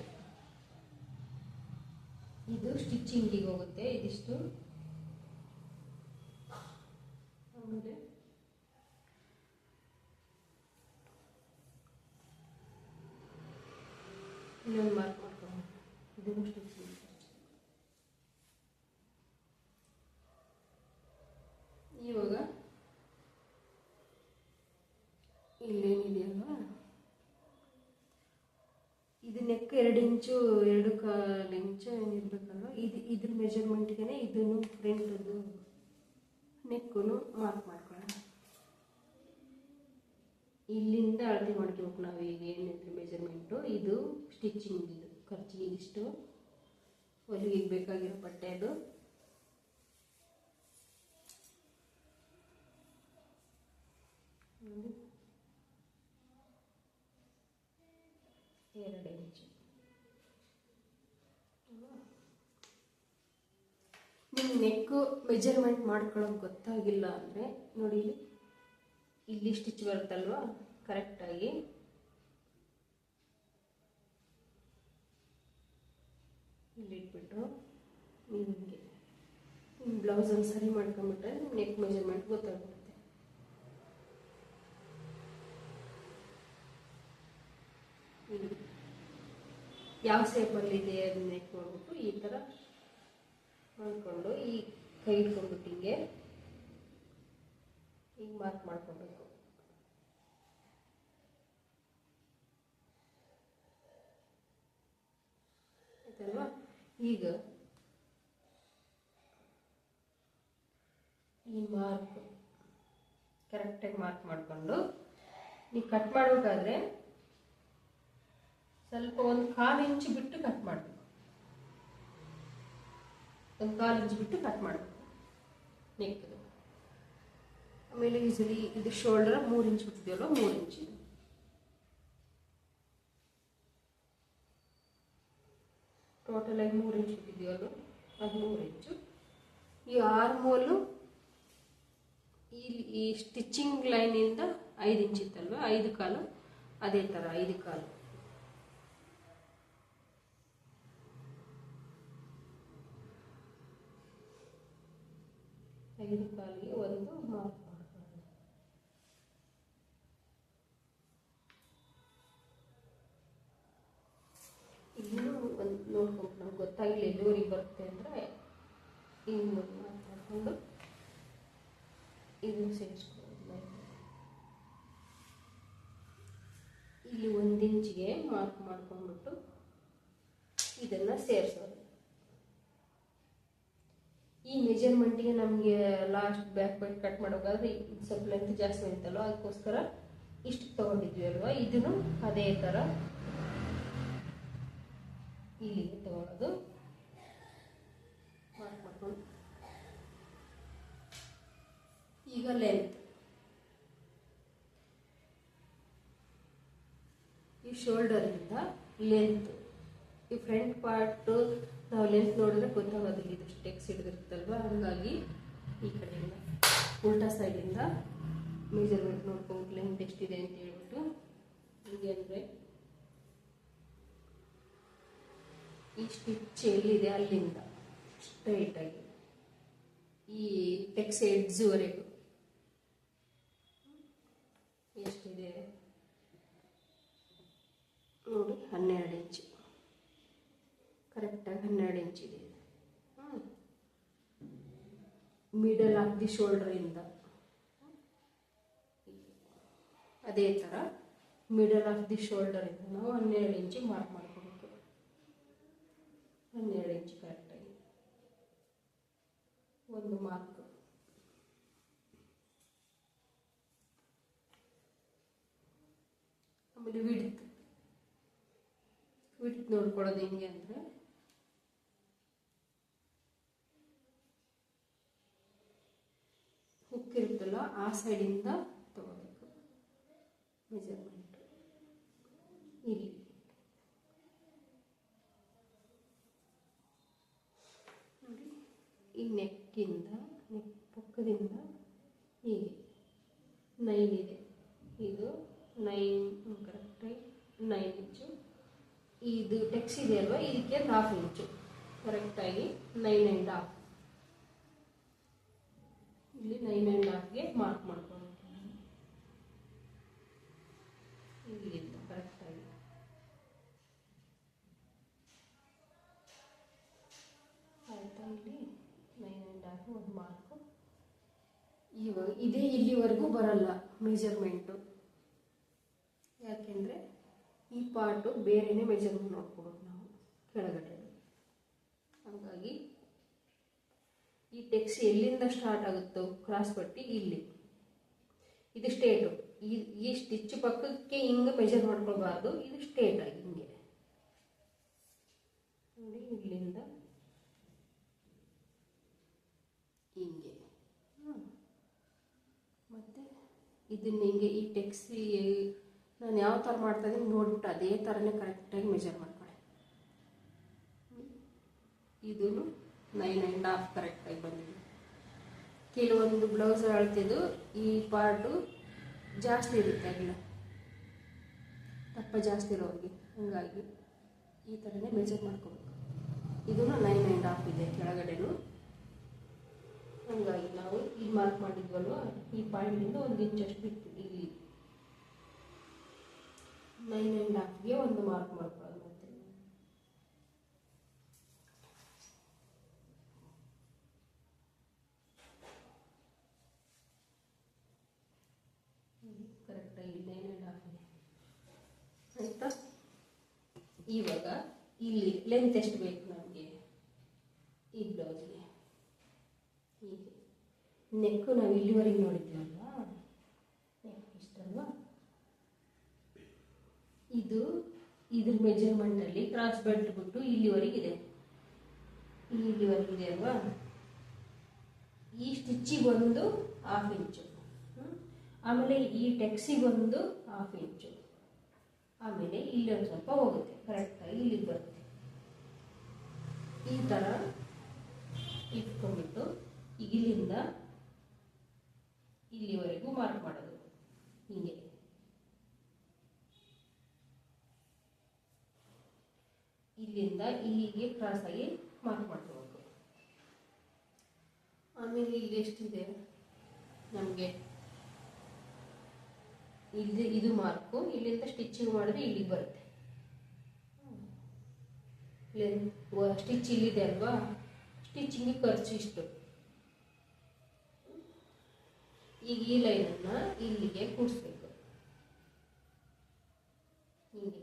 ಇದು ಸ್ಟಿಚಿಂಗಿಗೆ ಹೋಗುತ್ತೆ ಇದಿಷ್ಟು. ಆಮೇಲೆ ಇನ್ನೊಂದು ಮಾರ್ಕ್ ಮಾಡ್ಕೊಂಡು ಇದನ್ನು ಸ್ಟಿಚ್ ಇವಾಗ ಇಲ್ಲೇನಿದೆಯಲ್ವಾ ಇದು ನೆಕ್ 2 ಇಂಚು 2.25 ಇಂಚು ಏನಿರ್ಬೇಕಲ್ವ ಇದ್ರ ಮೆಜರ್ಮೆಂಟ್ಗೆ ಇದನ್ನು ಫ್ರಂಟದು ನೆಕ್ಕೂ ಮಾರ್ಕ್ ಮಾಡ್ಕೊಳ್ಳೋಣ. ಇಲ್ಲಿಂದ ಅಳತೆ ಮಾಡ್ಕೋಬೇಕು ನಾವು. ಈಗ ಏನಿದ್ರೆ ಮೆಜರ್ಮೆಂಟು ಇದು ಸ್ಟಿಚಿಂಗ್, ಇದು ಖರ್ಚಿಗೆ ಇದಿಷ್ಟು ಹೊಲಿಗೆ ಬೇಕಾಗಿರೋ ಬಟ್ಟೆ ಅದು. ಎರಡು ಇಂಚು. ನಿಮ್ಗೆ ನೆಕ್ಕು ಮೆಜರ್ಮೆಂಟ್ ಮಾಡ್ಕೊಳ್ಳೋಕೆ ಗೊತ್ತಾಗಿಲ್ಲ ಅಂದರೆ ನೋಡಿ, ಇಲ್ಲಿ ಸ್ಟಿಚ್ ಬರುತ್ತಲ್ವ ಕರೆಕ್ಟಾಗಿ ಇಲ್ಲಿ ಇಟ್ಬಿಟ್ಟು ನಿಮಗೆ ಬ್ಲೌಸಲ್ಲಿ ಸರಿ ಮಾಡ್ಕೊಂಬಿಟ್ರೆ ನೆಕ್ ಮೆಜರ್ಮೆಂಟ್ ಗೊತ್ತಾಗುತ್ತೆ. ಯಾವ ಶೇಪಲ್ಲಿದೆ ಅದನ್ನ ನೆಕ್ ನೋಡ್ಬಿಟ್ಟು ಈ ಥರ ಮಾಡಿಕೊಂಡು ಈ ಕೈ ಇಟ್ಕೊಂಡ್ಬಿಟ್ಟು ಹಿಂಗೆ ಮಾರ್ಕ್ ಮಾಡ್ಕೊಬೇಕು. ಆಯ್ತಲ್ವಾ? ಈಗ ಈ ಮಾರ್ಕ್ ಕರೆಕ್ಟಾಗಿ ಮಾರ್ಕ್ ಮಾಡಿಕೊಂಡು ನೀವು ಕಟ್ ಮಾಡಬೇಕಾದ್ರೆ ಸ್ವಲ್ಪ 1/4 ಇಂಚು ಬಿಟ್ಟು ಕಟ್ ಮಾಡಬೇಕು. 1/4 ಇಂಚು ಬಿಟ್ಟು ಕಟ್ ಮಾಡಬೇಕು ನೆಕ್ದು. ಆಮೇಲೆ ಯೂಸಲಿ ಇದು ಶೋಲ್ಡರ್ 3 ಇಂಚ್ ಬಿಟ್ಟಿದೆಯಲ್ಲ, 3 ಇಂಚ್ ಟೋಟಲ್ ಆಗಿ 3 ಇಂಚ್ ಬಿಟ್ಟಿದೆಯಲ್ಲ, ಅದು 3 ಇಂಚು. ಈ ಆರ್ಮೋಲು ಈ ಸ್ಟಿಚಿಂಗ್ ಲೈನಿಂದ 5 ಇಂಚ್ ಇತ್ತಲ್ವ, 5/4 ಅದೇ ಥರ 5/4 5/4ಗೆ ಒಂದು ಮಾರ್ಕ್ ಮಾಡ್ಕೊಳ್ಳೋಣ. ಇಲ್ಲೂ ಒಂದು ನೋಡ್ಕೊಂಡು ನಮ್ಗೆ ಗೊತ್ತಾಗಿಲ್ಲ ಎಲ್ಲಿವರೆಗೆ ಬರುತ್ತೆ ಅಂದರೆ ಹಿಂಗೆ ಮಾರ್ಕ್ ಮಾಡಿಕೊಂಡು ಇದನ್ನು ಸೇರಿಸ್ಕೊಳ್ಳೋದು. ಇಲ್ಲಿ 1 ಇಂಚಿಗೆ ಮಾರ್ಕ್ ಮಾಡ್ಕೊಂಡ್ಬಿಟ್ಟು ಇದನ್ನು ಸೇರಿಸೋದು. ಈ ಮೆಜರ್ಮೆಂಟಿಗೆ ನಮಗೆ ಲಾಸ್ಟ್ ಬ್ಯಾಕ್ ಪಾರ್ಟ್ ಕಟ್ ಮಾಡೋಕ್ಕಾದ್ರೆ ಸ್ವಲ್ಪ ಲೆಂತ್ ಜಾಸ್ತಿ ಆಯ್ತಲ್ವ, ಅದಕ್ಕೋಸ್ಕರ ಇಷ್ಟು ತೊಗೊಂಡಿದ್ವಿ ಅಲ್ವಾ, ಇದನ್ನು ಅದೇ ಥರ ಇಲ್ಲಿಗೆ ತಗೊಳ್ಳೋದು. ಮಾರ್ಕ್ ಮಾಡ್ಕೊಂಡು ಈಗ ಲೆಂತ್ ಈ ಶೋಲ್ಡರಿಂದ ಲೆಂತ್ ಈ ಫ್ರಂಟ್ ಪಾರ್ಟ್ ನಾವು ಲೆಂತ್ ನೋಡಿದ್ರೆ ಗೊತ್ತಾಗೋದಿಲ್ಲ, ಇದು ಟೆಕ್ಸ್ ಹಿಡಿದಿರುತ್ತಲ್ವ, ಹಾಗಾಗಿ ಈ ಕಡೆಯಿಂದ ಉಲ್ಟಾ ಸೈಡಿಂದ ಮೆಜರ್ಮೆಂಟ್ ನೋಡ್ಕೊಂಡು ಲೆಂತ್ ಎಷ್ಟಿದೆ ಅಂತ ಹೇಳ್ಬಿಟ್ಟು ಹೀಗೆ ಅಂದರೆ ಈ ಸ್ಟಿಚ್ ಎಲ್ಲಿದೆ ಅಲ್ಲಿಂದ ಸ್ಟ್ರೈಟಾಗಿ ಈ ಟೆಕ್ಸ್ ಎಡ್ಜ್ವರೆಗೂ ಎಷ್ಟಿದೆ ನೋಡಿ, 12 ಇಂಚು ಕರೆಕ್ಟಾಗಿ 12 ಇಂಚಿದೆ. ಮಿಡಲ್ ಆಫ್ ದಿ ಶೋಲ್ಡರಿಂದ ಅದೇ ಥರ ಮಿಡಲ್ ಆಫ್ ದಿ ಶೋಲ್ಡರಿಂದ ನಾವು 12 ಇಂಚಿಗೆ ಮಾರ್ಕ್ ಮಾಡ್ಕೋಬೇಕು. 12 ಇಂಚು ಕರೆಕ್ಟಾಗಿ ಒಂದು ಮಾರ್ಕ್. ಆಮೇಲೆ ವಿಡ್ತ್ ನೋಡ್ಕೊಳ್ಳೋದು ಹೆಂಗೆ ಅಂದರೆ ಹುಕ್ಕಿರುತ್ತಲ್ಲ ಆ ಸೈಡಿಂದ ತಗೋಬೇಕು ಮೆಜರ್ಮೆಂಟ್. ಇಲ್ಲಿ ನೋಡಿ, ಈ ನೆಕ್ಕಿಂದ ನೆಕ್ ಪಕ್ಕದಿಂದ ಹೀಗೆ 9 ಇದೆ, ಇದು 9 ಕರೆಕ್ಟಾಗಿ 9 ಇಂಚು. ಇದು ಟೆಕ್ಸ್ ಇದೆ ಅಲ್ವಾ, ಇದಕ್ಕೆ 1/2 ಇಂಚು ಕರೆಕ್ಟಾಗಿ 9.5 ಇಲ್ಲಿ 9.5ಗೆ ಮಾರ್ಕ್ ಮಾಡ್ಕೊಂಡು ಇಲ್ಲಿಂದ ಕರೆಕ್ಟಾಗಿ ಒಂದು ಮಾರ್ಕು. ಇವಾಗ ಇದೇ ಇಲ್ಲಿವರೆಗೂ ಬರಲ್ಲ ಮೆಜರ್ಮೆಂಟು, ಯಾಕೆಂದರೆ ಈ ಪಾರ್ಟು ಬೇರೆಯೇ ಮೆಜರ್ಮೆಂಟ್ ನೋಡ್ಕೊಬೇಕು ನಾವು ಕೆಳಗಡೆ. ಹಾಗಾಗಿ ಈ ಟೆಕ್ಸ್ ಎಲ್ಲಿಂದ ಸ್ಟಾರ್ಟ್ ಆಗುತ್ತೋ ಕ್ರಾಸ್ ಪಟ್ಟಿ ಇಲ್ಲಿ, ಇದು ಸ್ಟೇಟು. ಈ ಸ್ಟಿಚ್ ಪಕ್ಕಕ್ಕೆ ಹಿಂಗೆ ಮೆಜರ್ ಮಾಡ್ಕೊಳ್ಬಾರ್ದು, ಇದು ಸ್ಟೇಟ್ ಆಗಿ ಹಿಂಗೆ ನೋಡಿ, ಇಲ್ಲಿಂದ ಹಿಂಗೆ. ಮತ್ತು ಇದನ್ನ ಹಿಂಗೆ ಈ ಟೆಕ್ಸಿ ನಾನು ಯಾವ ಥರ ಮಾಡ್ತಾ ಇದ್ದೀನಿ ನೋಡ್ಬಿಟ್ಟು ಅದೇ ಥರನೇ ಕರೆಕ್ಟಾಗಿ ಮೆಜರ್ ಮಾಡ್ಕೊಳ್ಳಿ. ಇದೂ 9.5 ಕರೆಕ್ಟಾಗಿ ಬಂದಿದೆ. ಕೆಲವೊಂದು ಬ್ಲೌಸ್ ಅಳ್ತಿದ್ದು ಈ ಪಾರ್ಟು ಜಾಸ್ತಿ ಇರುತ್ತೆ, ಅಲ್ಲ ದಪ್ಪ ಜಾಸ್ತಿ ಇರೋರಿಗೆ, ಹಂಗಾಗಿ ಈ ಥರನೇ ಮೆಜರ್ ಮಾಡ್ಕೋಬೇಕು. ಇದೂ 9.5 ಇದೆ ಕೆಳಗಡೆನು, ಹಂಗಾಗಿ ನಾವು ಈ ಮಾರ್ಕ್ ಮಾಡಿದ್ವಲ್ವ ಈ ಪಾಯಿಂಟಿಂದ 1 ಇಂಚಷ್ಟು ಬಿಟ್ಟು ಇಲ್ಲಿ 9.5ಗೆ ಒಂದು ಮಾರ್ಕ್ ಮಾಡ್ಕೊಳ್ಳೋದು. ಮತ್ತೆ ಕರೆಕ್ಟಾಗಿ 9.5 ಇದೆ ಆಯಿತಾ. ಇವಾಗ ಇಲ್ಲಿ ಲೆಂತ್ ಎಷ್ಟು ಬೇಕು ನಮಗೆ ಈ ಬ್ಲೌಸ್ಗೆ, ಹೀಗೆ ನೆಕ್ಕು ನಾವು ಇಲ್ಲಿವರೆಗೆ ನೋಡಿದ್ದೀವಲ್ವಾ, ನೆಕ್ ಇಷ್ಟಲ್ವಾ, ಇದ್ರ ಮೆಜರ್ಮೆಂಟಲ್ಲಿ ಕ್ರಾಸ್ ಬೆಲ್ಟ್ ಬಿಟ್ಟು ಇಲ್ಲಿವರೆಗಿದೆ, ಇಲ್ಲಿವರೆಗಿದೆ ಅಲ್ವಾ. ಈ ಸ್ಟಿಚ್ಚಿಗೆ ಒಂದು 1/2 ಇಂಚು, ಆಮೇಲೆ ಈ ಟೆಕ್ಸಿಗೊಂದು 1/2 ಇಂಚು, ಆಮೇಲೆ ಇಲ್ಲಿ ಒಂದು ಸ್ವಲ್ಪ ಹೋಗುತ್ತೆ, ಕರೆಕ್ಟಾಗಿ ಇಲ್ಲಿಗೆ ಬರುತ್ತೆ. ಈ ಥರ ಇಟ್ಕೊಂಡ್ಬಿಟ್ಟು ಇಲ್ಲಿಂದ ಇಲ್ಲಿವರೆಗೂ ಮಾರ್ಕ್ ಮಾಡೋದು, ಹೀಗೆ ಇಲ್ಲಿಂದ ಇಲ್ಲಿಗೆ ಕ್ರಾಸ್ ಆಗಿ ಮಾರ್ಕ್ ಮಾಡ್ಕೋಬೇಕು. ಆಮೇಲೆ ಇಲ್ಲಿ ಎಷ್ಟಿದೆ ನಮಗೆ, ಇದು ಮಾರ್ಕು, ಇಲ್ಲಿಂದ ಸ್ಟಿಚಿಂಗ್ ಮಾಡಿದ್ರೆ ಇಲ್ಲಿಗೆ ಬರುತ್ತೆ. ಸ್ಟಿಚ್ ಇಲ್ಲಿದೆ ಅಲ್ವಾ, ಸ್ಟಿಚಿಂಗಿಗೆ ಖರ್ಚು ಇಷ್ಟು. ಈಗ ಈ ಲೈನನ್ನು ಇಲ್ಲಿಗೆ ಕೂಡಿಸ್ಬೇಕು, ಹೀಗೆ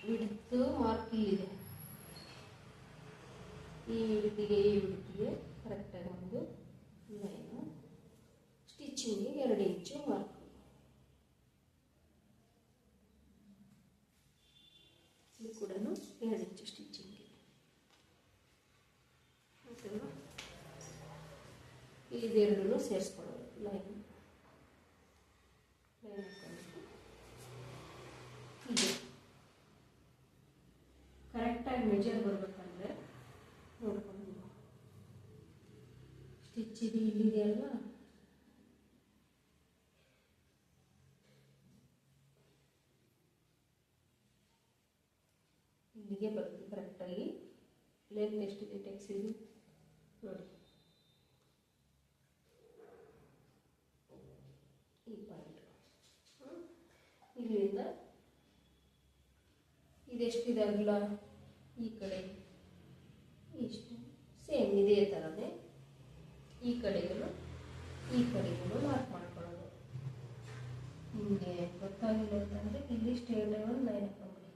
ವಿಡ್ತು ಮಾರ್ಕ್ ಇಲ್ಲಿದೆ, ಈ ವಿಡ್ತಿಗೆ ಕರೆಕ್ಟಾಗಿ ಒಂದು ಲೈನು, ಸ್ಟಿಚಿಂಗ್ಗೆ 2 ಇಂಚು ಮಾರ್ಕ್, ಇದು ಕೂಡ 2 ಇಂಚು ಸ್ಟಿಚಿಂಗ್ಗೆ. ಆಯ್ತಲ್ವಾ, ಇದೆರಡೂ ಸೇರಿಸ್ಕೊಳ್ಳೋದು, ಲೈನ್ ಹಾಕೊಂಡು ಹೀಗೆ ಕರೆಕ್ಟಾಗಿ ಮೆಜರ್ ಬರಬೇಕಂದ್ರೆ ನೋಡ್ಕೊಂಡು ಸ್ಟಿಚ್ ಇಲ್ಲಿದೆ ಅಲ್ವಾ, ಇಲ್ಲಿಗೆ ಬರುತ್ತೆ ಕರೆಕ್ಟಾಗಿ. ಲೆಂತ್ ಎಷ್ಟಿದೆ ಟೆಕ್ಸಿದು ನೋಡಿ, ಈ ಪಾಯಿಂಟ್ ಇಲ್ಲಿಂದ ಇದೆಷ್ಟಿದೆ ಅಗಲ, ಈ ಕಡೆ ಇಷ್ಟು ಸೇಮ್ ಇದೇ ಥರನೇ ಈ ಕಡೆಗೂ ಮಾರ್ಕ್ ಮಾಡ್ಕೊಳ್ಳೋದು. ನಿಮಗೆ ಗೊತ್ತಾಗಿಲ್ಲ ಅಂತಂದರೆ ಇಲ್ಲಿ ಸ್ಟ್ರೇಟ್ ಒಂದು ಲೈನ್ ಹಾಕೊಂಡ್ಬಿಡಿ,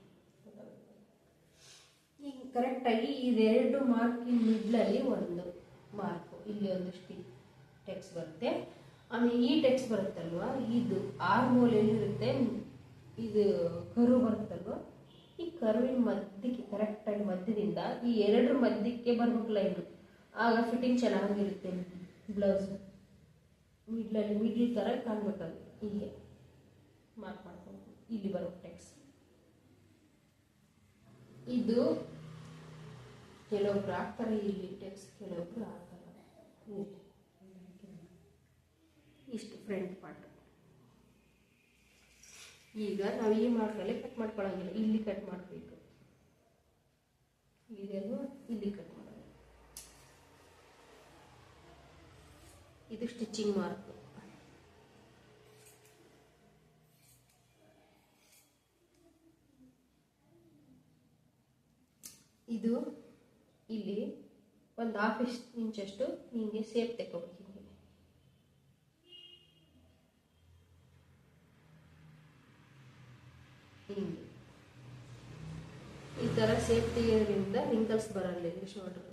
ಈಗ ಕರೆಕ್ಟಾಗಿ ಇದೆರಡು ಮಾರ್ಕಿನ ಮಿಡ್ಲಲ್ಲಿ ಒಂದು ಮಾರ್ಕು, ಇಲ್ಲಿ ಒಂದು ಟೆಕ್ಸ್ ಬರುತ್ತೆ. ಆಮೇಲೆ ಈ ಟೆಕ್ಸ್ ಬರುತ್ತಲ್ವ, ಇದು 6 ಮೂಲೆಯಲ್ಲಿರುತ್ತೆ, ಇದು ಕರು ಬರುತ್ತಲ್ವ, ಈ ಕರುವಿನ ಮಧ್ಯಕ್ಕೆ ಕರೆಕ್ಟಾಗಿ ಮಧ್ಯದಿಂದ ಈ 2 ಮಧ್ಯಕ್ಕೆ ಬರ್ಬೇಕು ಲೈನು, ಆಗ ಫಿಟ್ಟಿಂಗ್ ಚೆನ್ನಾಗಿರುತ್ತೆ. ಬ್ಲೌಸ್ ಮಿಡ್ಲ್ ಥರ ಕಾಣ್ಬೇಕದು, ಹೀಗೆ ಮಾರ್ಕ್ ಮಾಡ್ಕೊಂಡು ಇಲ್ಲಿ ಬರೋ ಟೆಕ್ಸ್. ಇದು ಕೆಲವೊಬ್ರು ಹಾಕ್ತಾರೆ ಇಲ್ಲಿ ಟೆಕ್ಸ್, ಕೆಲವೊಬ್ರು ಹಾಕ್ತಾರೆ. ಇಷ್ಟು ಫ್ರಂಟ್ ಪಾರ್ಟ್. ಈಗ ನಾವು ಈ ಮಾರ್ಕಲ್ಲಿ ಕಟ್ ಮಾಡ್ಕೊಳ್ಳೋಂಗಿಲ್ಲ, ಇಲ್ಲಿ ಕಟ್ ಮಾಡಬೇಕು, ಇದನ್ನು ಇಲ್ಲಿ ಕಟ್ ಮಾಡೋದು. ಇದು ಸ್ಟಿಚಿಂಗ್ ಮಾರ್ಕ್. ಇದು ಇಲ್ಲಿ ಒಂದು ½ ಇಂಚಷ್ಟು ಹಿಂಗೆ ಸೇಪ್ ತೆಕ್ಕೋಬೇಕು. ಹಿಂಗೆ ಈ ಥರ ಸೇಪ್ ತೆಗೆಯೋದ್ರಿಂದ ರಿಂಕಲ್ಸ್ ಬರಲ್ಲ ಇಲ್ಲಿ ಶೋಲ್ಡರ್.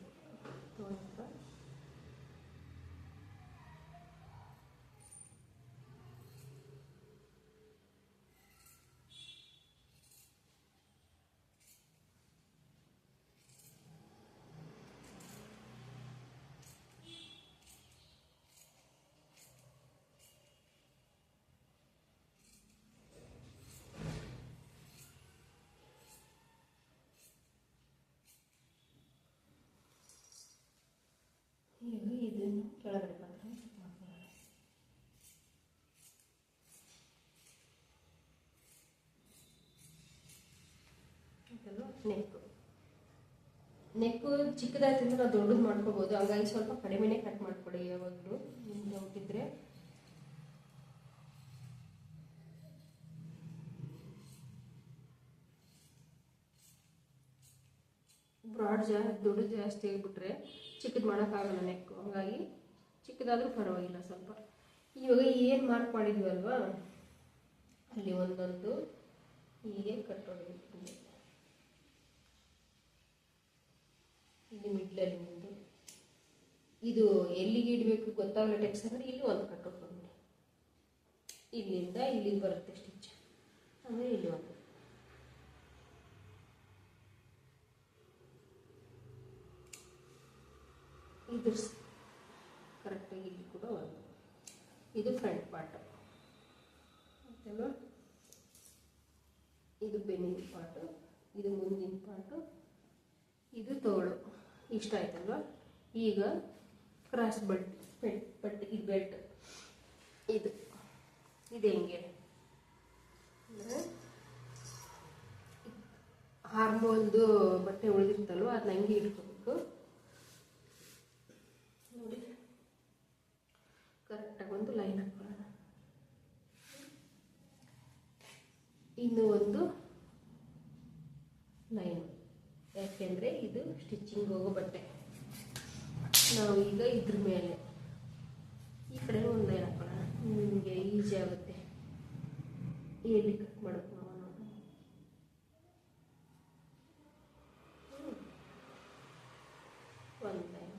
ಈಗ ಇದನ್ನು ಕೆಳಗಡೆ ಬಂದರೆ ನೆಕ್ಕು ಚಿಕ್ಕದಾಯ್ತಂದ್ರೆ ನಾವು ದೊಡ್ಡದು ಮಾಡ್ಕೋಬೋದು. ಹಾಗಾಗಿ ಸ್ವಲ್ಪ ಕಡಿಮೆನೇ ಕಟ್ ಮಾಡ್ಕೊಡಿ ಯಾವಾಗಲೂ ನಿಮ್ಗೆ ಹುಟ್ಟಿದ್ರೆ. ದೊಡ್ಡದು ಜಾಸ್ತಿ ಆಗಿಬಿಟ್ರೆ ಚಿಕ್ಕದು ಮಾಡೋಕ್ಕಾಗಲ್ಲ ನೆಕ್ಕು. ಹಾಗಾಗಿ ಚಿಕ್ಕದಾದ್ರೂ ಪರವಾಗಿಲ್ಲ ಸ್ವಲ್ಪ. ಇವಾಗ ಏನು ಮಾರ್ಕ್ ಮಾಡಿದ್ವಲ್ವಾ ಅಲ್ಲಿ ಒಂದೊಂದು ಹೀಗೆ ಕಟ್ ಹೊಡಬೇಕು. ಇಲ್ಲಿ ಮಿಡ್ಲಲ್ಲಿ ಒಂದು, ಇದು ಎಲ್ಲಿಗೆ ಇಡಬೇಕು ಗೊತ್ತಾಗಲ್ಲ ಟೆಕ್ಸ್ ಅಂದರೆ ಇಲ್ಲಿ ಒಂದು ಕಟ್ ಹೊಡ್ಕೊಂಡು ಇಲ್ಲಿಂದ ಇಲ್ಲಿಗೆ ಬರುತ್ತೆ ಸ್ಟಿಚ್. ಅಂದರೆ ಇಲ್ಲಿ ಒಂದು, ಇದು ಕರೆಕ್ಟಾಗಿ ಇಲ್ಲಿ ಕೂಡ ಒಂದು. ಇದು ಫ್ರಂಟ್ ಪಾರ್ಟ್ ಅಲ್ವಾ, ಇದು ಬೆನ್ನಿನ ಪಾರ್ಟು, ಇದು ಮುಂದಿನ ಪಾರ್ಟು, ಇದು ತೋಳು. ಇಷ್ಟ ಆಯ್ತಲ್ವಾ. ಈಗ ಕ್ರಾಸ್ ಪಟ್ಟಿ ಇದು ಬೆಲ್ಟ್. ಇದು ಹೆಂಗೆ ಅಂದರೆ ಹಾರ್ಮೋನ್ದು ಬಟ್ಟೆ ಉಳಿದಿರ್ತಲ್ವ ಅದನ್ನ ಹಂಗೆ ಇಟ್ಕೋಬೇಕು. ನೋಡಿ ಕರೆಕ್ಟಾಗಿ ಒಂದು ಲೈನ್ ಹಾಕೊಳ್ಳೋಣ. ಇನ್ನು ಒಂದು ಲೈನ್, ಯಾಕೆಂದರೆ ಇದು ಸ್ಟಿಚಿಂಗ್ ಹೋಗೋ ಬಟ್ಟೆ. ನಾವು ಈಗ ಇದ್ರ ಮೇಲೆ ಈ ಕಡೆ ಒಂದು ಲೈನ್ ಹಾಕೊಳ್ಳೋಣ. ನಿಮಗೆ ಈಸಿ ಆಗುತ್ತೆ ಎಲ್ಲಿ ಕಟ್ ಮಾಡೋಕೆ. ನಾವು ಒಂದು ಲೈನ್,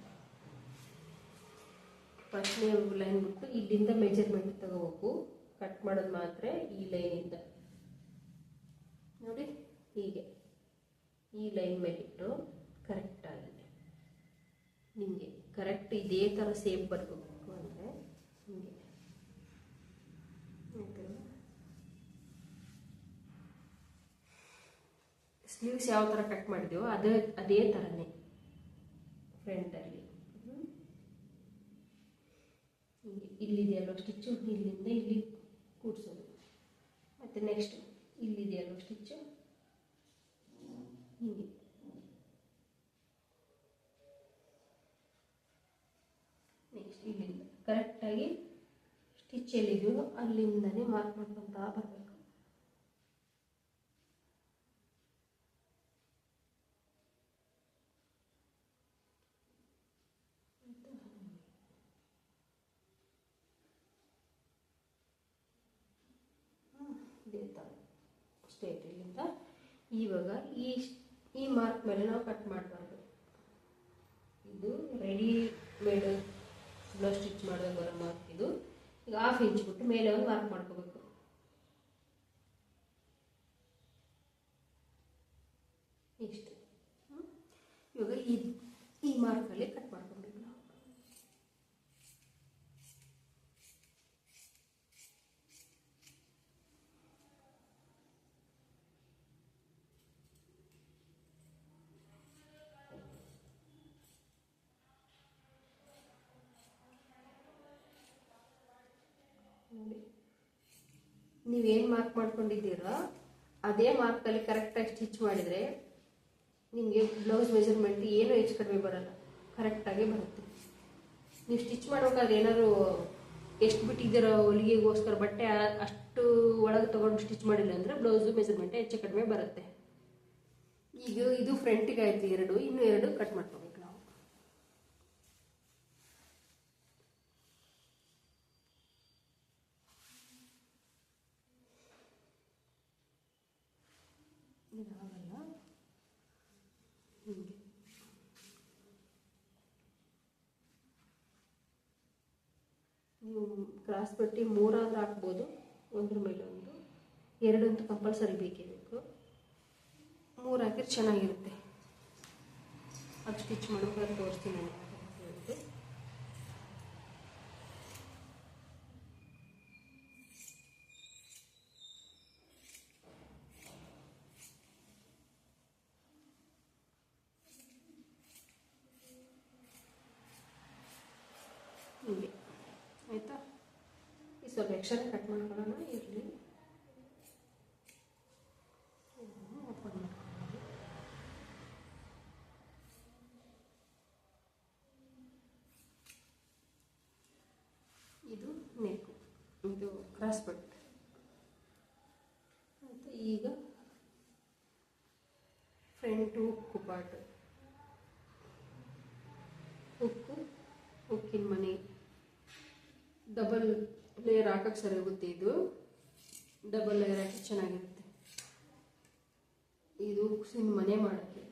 ಫಸ್ಟ್ನೇ ಲೈನ್ ಬಿಟ್ಟು ಇಲ್ಲಿಂದ ಮೆಜರ್ಮೆಂಟ್ ತಗೋಬೇಕು. ಕಟ್ ಮಾಡೋದು ಮಾತ್ರ ಈ ಲೈನಿಂದ ನೋಡಿ, ಹೀಗೆ ಈ ಲೈನ್ ಮೇಲಿಟ್ಟು ಕರೆಕ್ಟಾಗಿ ನಿಮಗೆ ಕರೆಕ್ಟ್ ಇದೇ ಥರ ಸೇಪ್ ಬರಬೇಕು ಅಂದರೆ ಹೀಗೆ ಸ್ಲೀವ್ಸ್ ಯಾವ ಥರ ಕಟ್ ಮಾಡಿದೆವೋ ಅದೇ ಥರನೇ ಫ್ರಂಟಲ್ಲಿ ಇಲ್ಲಿದೆಯಲ್ವ ಸ್ಟಿಚ್ಚು, ಇಲ್ಲಿಂದ ಇಲ್ಲಿ ಕೂಡಿಸೋದು. ಮತ್ತು ನೆಕ್ಸ್ಟ್ ಇಲ್ಲಿದೆಯಲ್ವ ಸ್ಟಿಚ್ಚು, ಹೀಗೆ ನೆಕ್ಸ್ಟ್ ಇಲ್ಲಿಂದ ಕರೆಕ್ಟಾಗಿ ಸ್ಟಿಚ್ ಎಲ್ಲಿದೆಯೋ ಅಲ್ಲಿಂದನೇ ಮಾರ್ಕ್ ಮಾಡ್ಕೊತಾ ಬರಬೇಕು. ಇದೇ ಥರ ಸ್ಟ್ರೇಟ್ ಇಲ್ಲಿಂದ. ಇವಾಗ ಈ ಮಾರ್ಕ್ ಮೇಲೆ ನಾವು ಕಟ್ ಮಾಡಬಾರ್ದು. ಇದು ರೆಡಿಮೇಡ್ ಬ್ಲೌಸ್ ಸ್ಟಿಚ್ ಮಾಡಿದಾಗ ಬರೋ ಮಾರ್ಕ್ ಇದು. ಈಗ ½ ಇಂಚ್ ಬಿಟ್ಟು ಮೇಲೆ ಒಂದು ಮಾರ್ಕ್ ಮಾಡ್ಕೋಬೇಕು. ಇಷ್ಟು. ಇವಾಗ ಈ ಮಾರ್ಕಲ್ಲಿ ಕಟ್ ಮಾಡ್ಕೊಬೇಕು ನಾವು. ನೋಡಿ, ನೀವೇನು ಮಾರ್ಕ್ ಮಾಡ್ಕೊಂಡಿದ್ದೀರೋ ಅದೇ ಮಾರ್ಕಲ್ಲಿ ಕರೆಕ್ಟಾಗಿ ಸ್ಟಿಚ್ ಮಾಡಿದರೆ ನಿಮಗೆ ಬ್ಲೌಸ್ ಮೆಜರ್ಮೆಂಟ್ ಏನು ಹೆಚ್ಚು ಕಡಿಮೆ ಬರಲ್ಲ, ಕರೆಕ್ಟಾಗಿ ಬರುತ್ತೆ. ನೀವು ಸ್ಟಿಚ್ ಮಾಡ್ಬೇಕಾದ್ರೆ ಏನಾದ್ರು ಎಷ್ಟು ಬಿಟ್ಟಿದ್ದೀರೋ ಹೊಲಿಗೆಗೋಸ್ಕರ ಬಟ್ಟೆ ಅಷ್ಟು ಒಳಗೆ ತೊಗೊಂಡು ಸ್ಟಿಚ್ ಮಾಡಿಲ್ಲ ಅಂದರೆ ಬ್ಲೌಸು ಮೆಜರ್ಮೆಂಟ್ ಹೆಚ್ಚು ಕಡಿಮೆ ಬರುತ್ತೆ. ಈಗ ಇದು ಫ್ರಂಟಿಗೆ ಆಯಿತು 2, ಇನ್ನೂ 2 ಕಟ್ ಮಾಡ್ಕೋಬೇಕು ನಾವು. ಇದಾಗಲ್ಲ ಹೀಗೆ ನೀವು ಕ್ರಾಸ್ ಪಟ್ಟಿ 3 ಆದ್ರೂ ಹಾಕ್ಬೋದು, ಒಂದ್ರ ಮೇಲೆ ಒಂದು, 2 ಅಂತೂ ಕಂಪಲ್ಸರಿ ಬೇಕೇ ಬೇಕು. 3 ಹಾಕಿದ್ರೆ ಚೆನ್ನಾಗಿರುತ್ತೆ. ಅದು ಸ್ಟಿಚ್ ಮಾಡೋಕೆ ತೋರಿಸ್ತೀನಿ ನಾನು ಹೇಳಿದೆ. ಹೀಗೆ ಆಯಿತಾ. ಈ ಸ್ವಲ್ಪ ಎಕ್ಸ್ಟ್ರಾ ಕಟ್ ಮಾಡ್ಕೊಳ್ಳೋಣ, ಇರಲಿ. ಓಪನ್ ಮಾಡ್ಕೊಳ್ಳೋದು. ಇದು ನೆಕ್ಕು, ಇದು ಕ್ರಾಸ್ ಪಟ್ ಆಯಿತಾ. ಈಗ ಫ್ರಂಟ್ ಹುಕ್ಕು ಪಾರ್ಟ್, ಹುಕ್ಕಿನ ಮನೆ ಡಬಲ್ ಲೇಯರ್ ಹಾಕಕ್ಕೆ ಸರಿ ಹೋಗುತ್ತೆ. ಇದು ಡಬಲ್ ಲೇಯರ್ ಹಾಕಿ ಚೆನ್ನಾಗಿರುತ್ತೆ. ಇದು ಹುಕ್ಸಿನ ಮನೆ ಮಾಡೋಕ್ಕೆ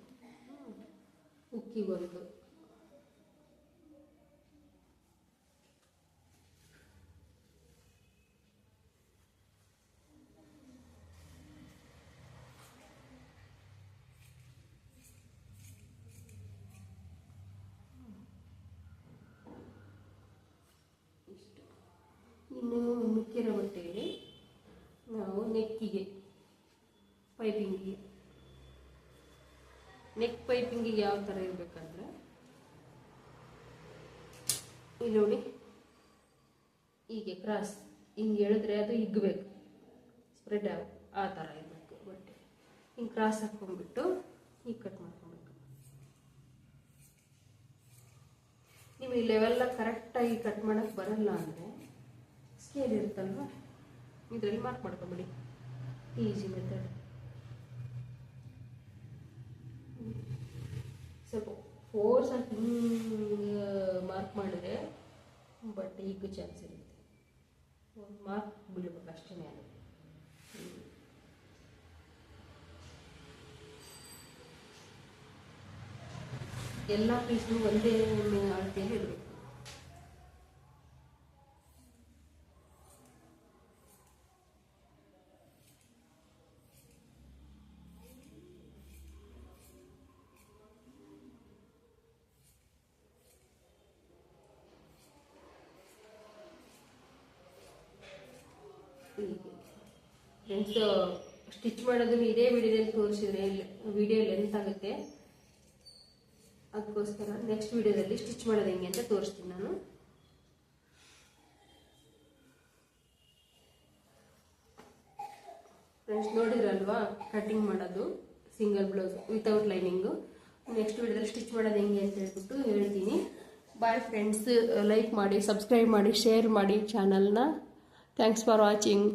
ಹುಕ್ಕಿಗೊಂದು, ಇನ್ನು ಮಿಕ್ಕಿರೋ ಬಟ್ಟೆಯಲ್ಲಿ ನಾವು ನೆಕ್ಕಿಗೆ ಪೈಪಿಂಗಿಗೆ, ನೆಕ್ ಪೈಪಿಂಗಿಗೆ ಯಾವ ಥರ ಇರಬೇಕಂದ್ರೆ ಇಲ್ಲಿ ನೋಡಿ, ಹೀಗೆ ಕ್ರಾಸ್ ಹಿಂಗೆ ಎಳೆದ್ರೆ ಅದು ಹಿಗ್ಬೇಕು, ಸ್ಪ್ರೆಡ್ ಆ ಥರ ಇರಬೇಕು ಬಟ್ಟೆ. ಹಿಂಗೆ ಕ್ರಾಸ್ ಹಾಕ್ಕೊಂಡ್ಬಿಟ್ಟು ಈಗ ಕಟ್ ಮಾಡ್ಕೊಬೇಕು. ನೀವು ಈ ಲೆವೆಲ್ಲ ಕರೆಕ್ಟಾಗಿ ಕಟ್ ಮಾಡೋಕ್ಕೆ ಬರಲ್ಲ ಅಂದರೆ ಸ್ಕೇಲ್ ಇರುತ್ತಲ್ವ, ಇದರಲ್ಲಿ ಮಾರ್ಕ್ ಮಾಡ್ಕೊಬಿಡಿ. Easy method. ಸ್ವಲ್ಪ ಫೋರ್ಸ್ ಆಗಿ ಮಾರ್ಕ್ ಮಾಡಿದ್ರೆ ಬಟ್ ಈಗ ಚಾನ್ಸ್ ಇರುತ್ತೆ. ಒಂದು ಮಾರ್ಕ್ ಬೀಳ್ಬೇಕು ಅಷ್ಟೇ. ಎಲ್ಲ ಪೀಸ್ನು ಒಂದೇ ಅಳತೆಯಲ್ಲಿ ಇರಬೇಕು. ಫ್ರೆಂಡ್ಸ್, ಸ್ಟಿಚ್ ಮಾಡೋದನ್ನು ಇದೇ ವಿಡಿಯೋದಲ್ಲಿ ತೋರಿಸಿದ್ರೆ ವಿಡಿಯೋ ಲೆಂತ್ ಆಗುತ್ತೆ. ಅದಕ್ಕೋಸ್ಕರ ನೆಕ್ಸ್ಟ್ ವಿಡಿಯೋದಲ್ಲಿ ಸ್ಟಿಚ್ ಮಾಡೋದು ಹೆಂಗೆ ಅಂತ ತೋರಿಸ್ತೀನಿ ನಾನು. ಫ್ರೆಂಡ್ಸ್, ನೋಡಿದ್ರಲ್ವಾ ಕಟಿಂಗ್ ಮಾಡೋದು single blouse without lining. Next ವಿಡಿಯೋದಲ್ಲಿ ಸ್ಟಿಚ್ ಮಾಡೋದು ಹೆಂಗೆ ಅಂತ ಹೇಳ್ಬಿಟ್ಟು ಹೇಳ್ತೀನಿ. ಬಾಯ್ ಫ್ರೆಂಡ್ಸ್, ಲೈಕ್ ಮಾಡಿ, ಸಬ್ಸ್ಕ್ರೈಬ್ ಮಾಡಿ, ಶೇರ್ ಮಾಡಿ ಚಾನಲ್ನ. Thanks for watching.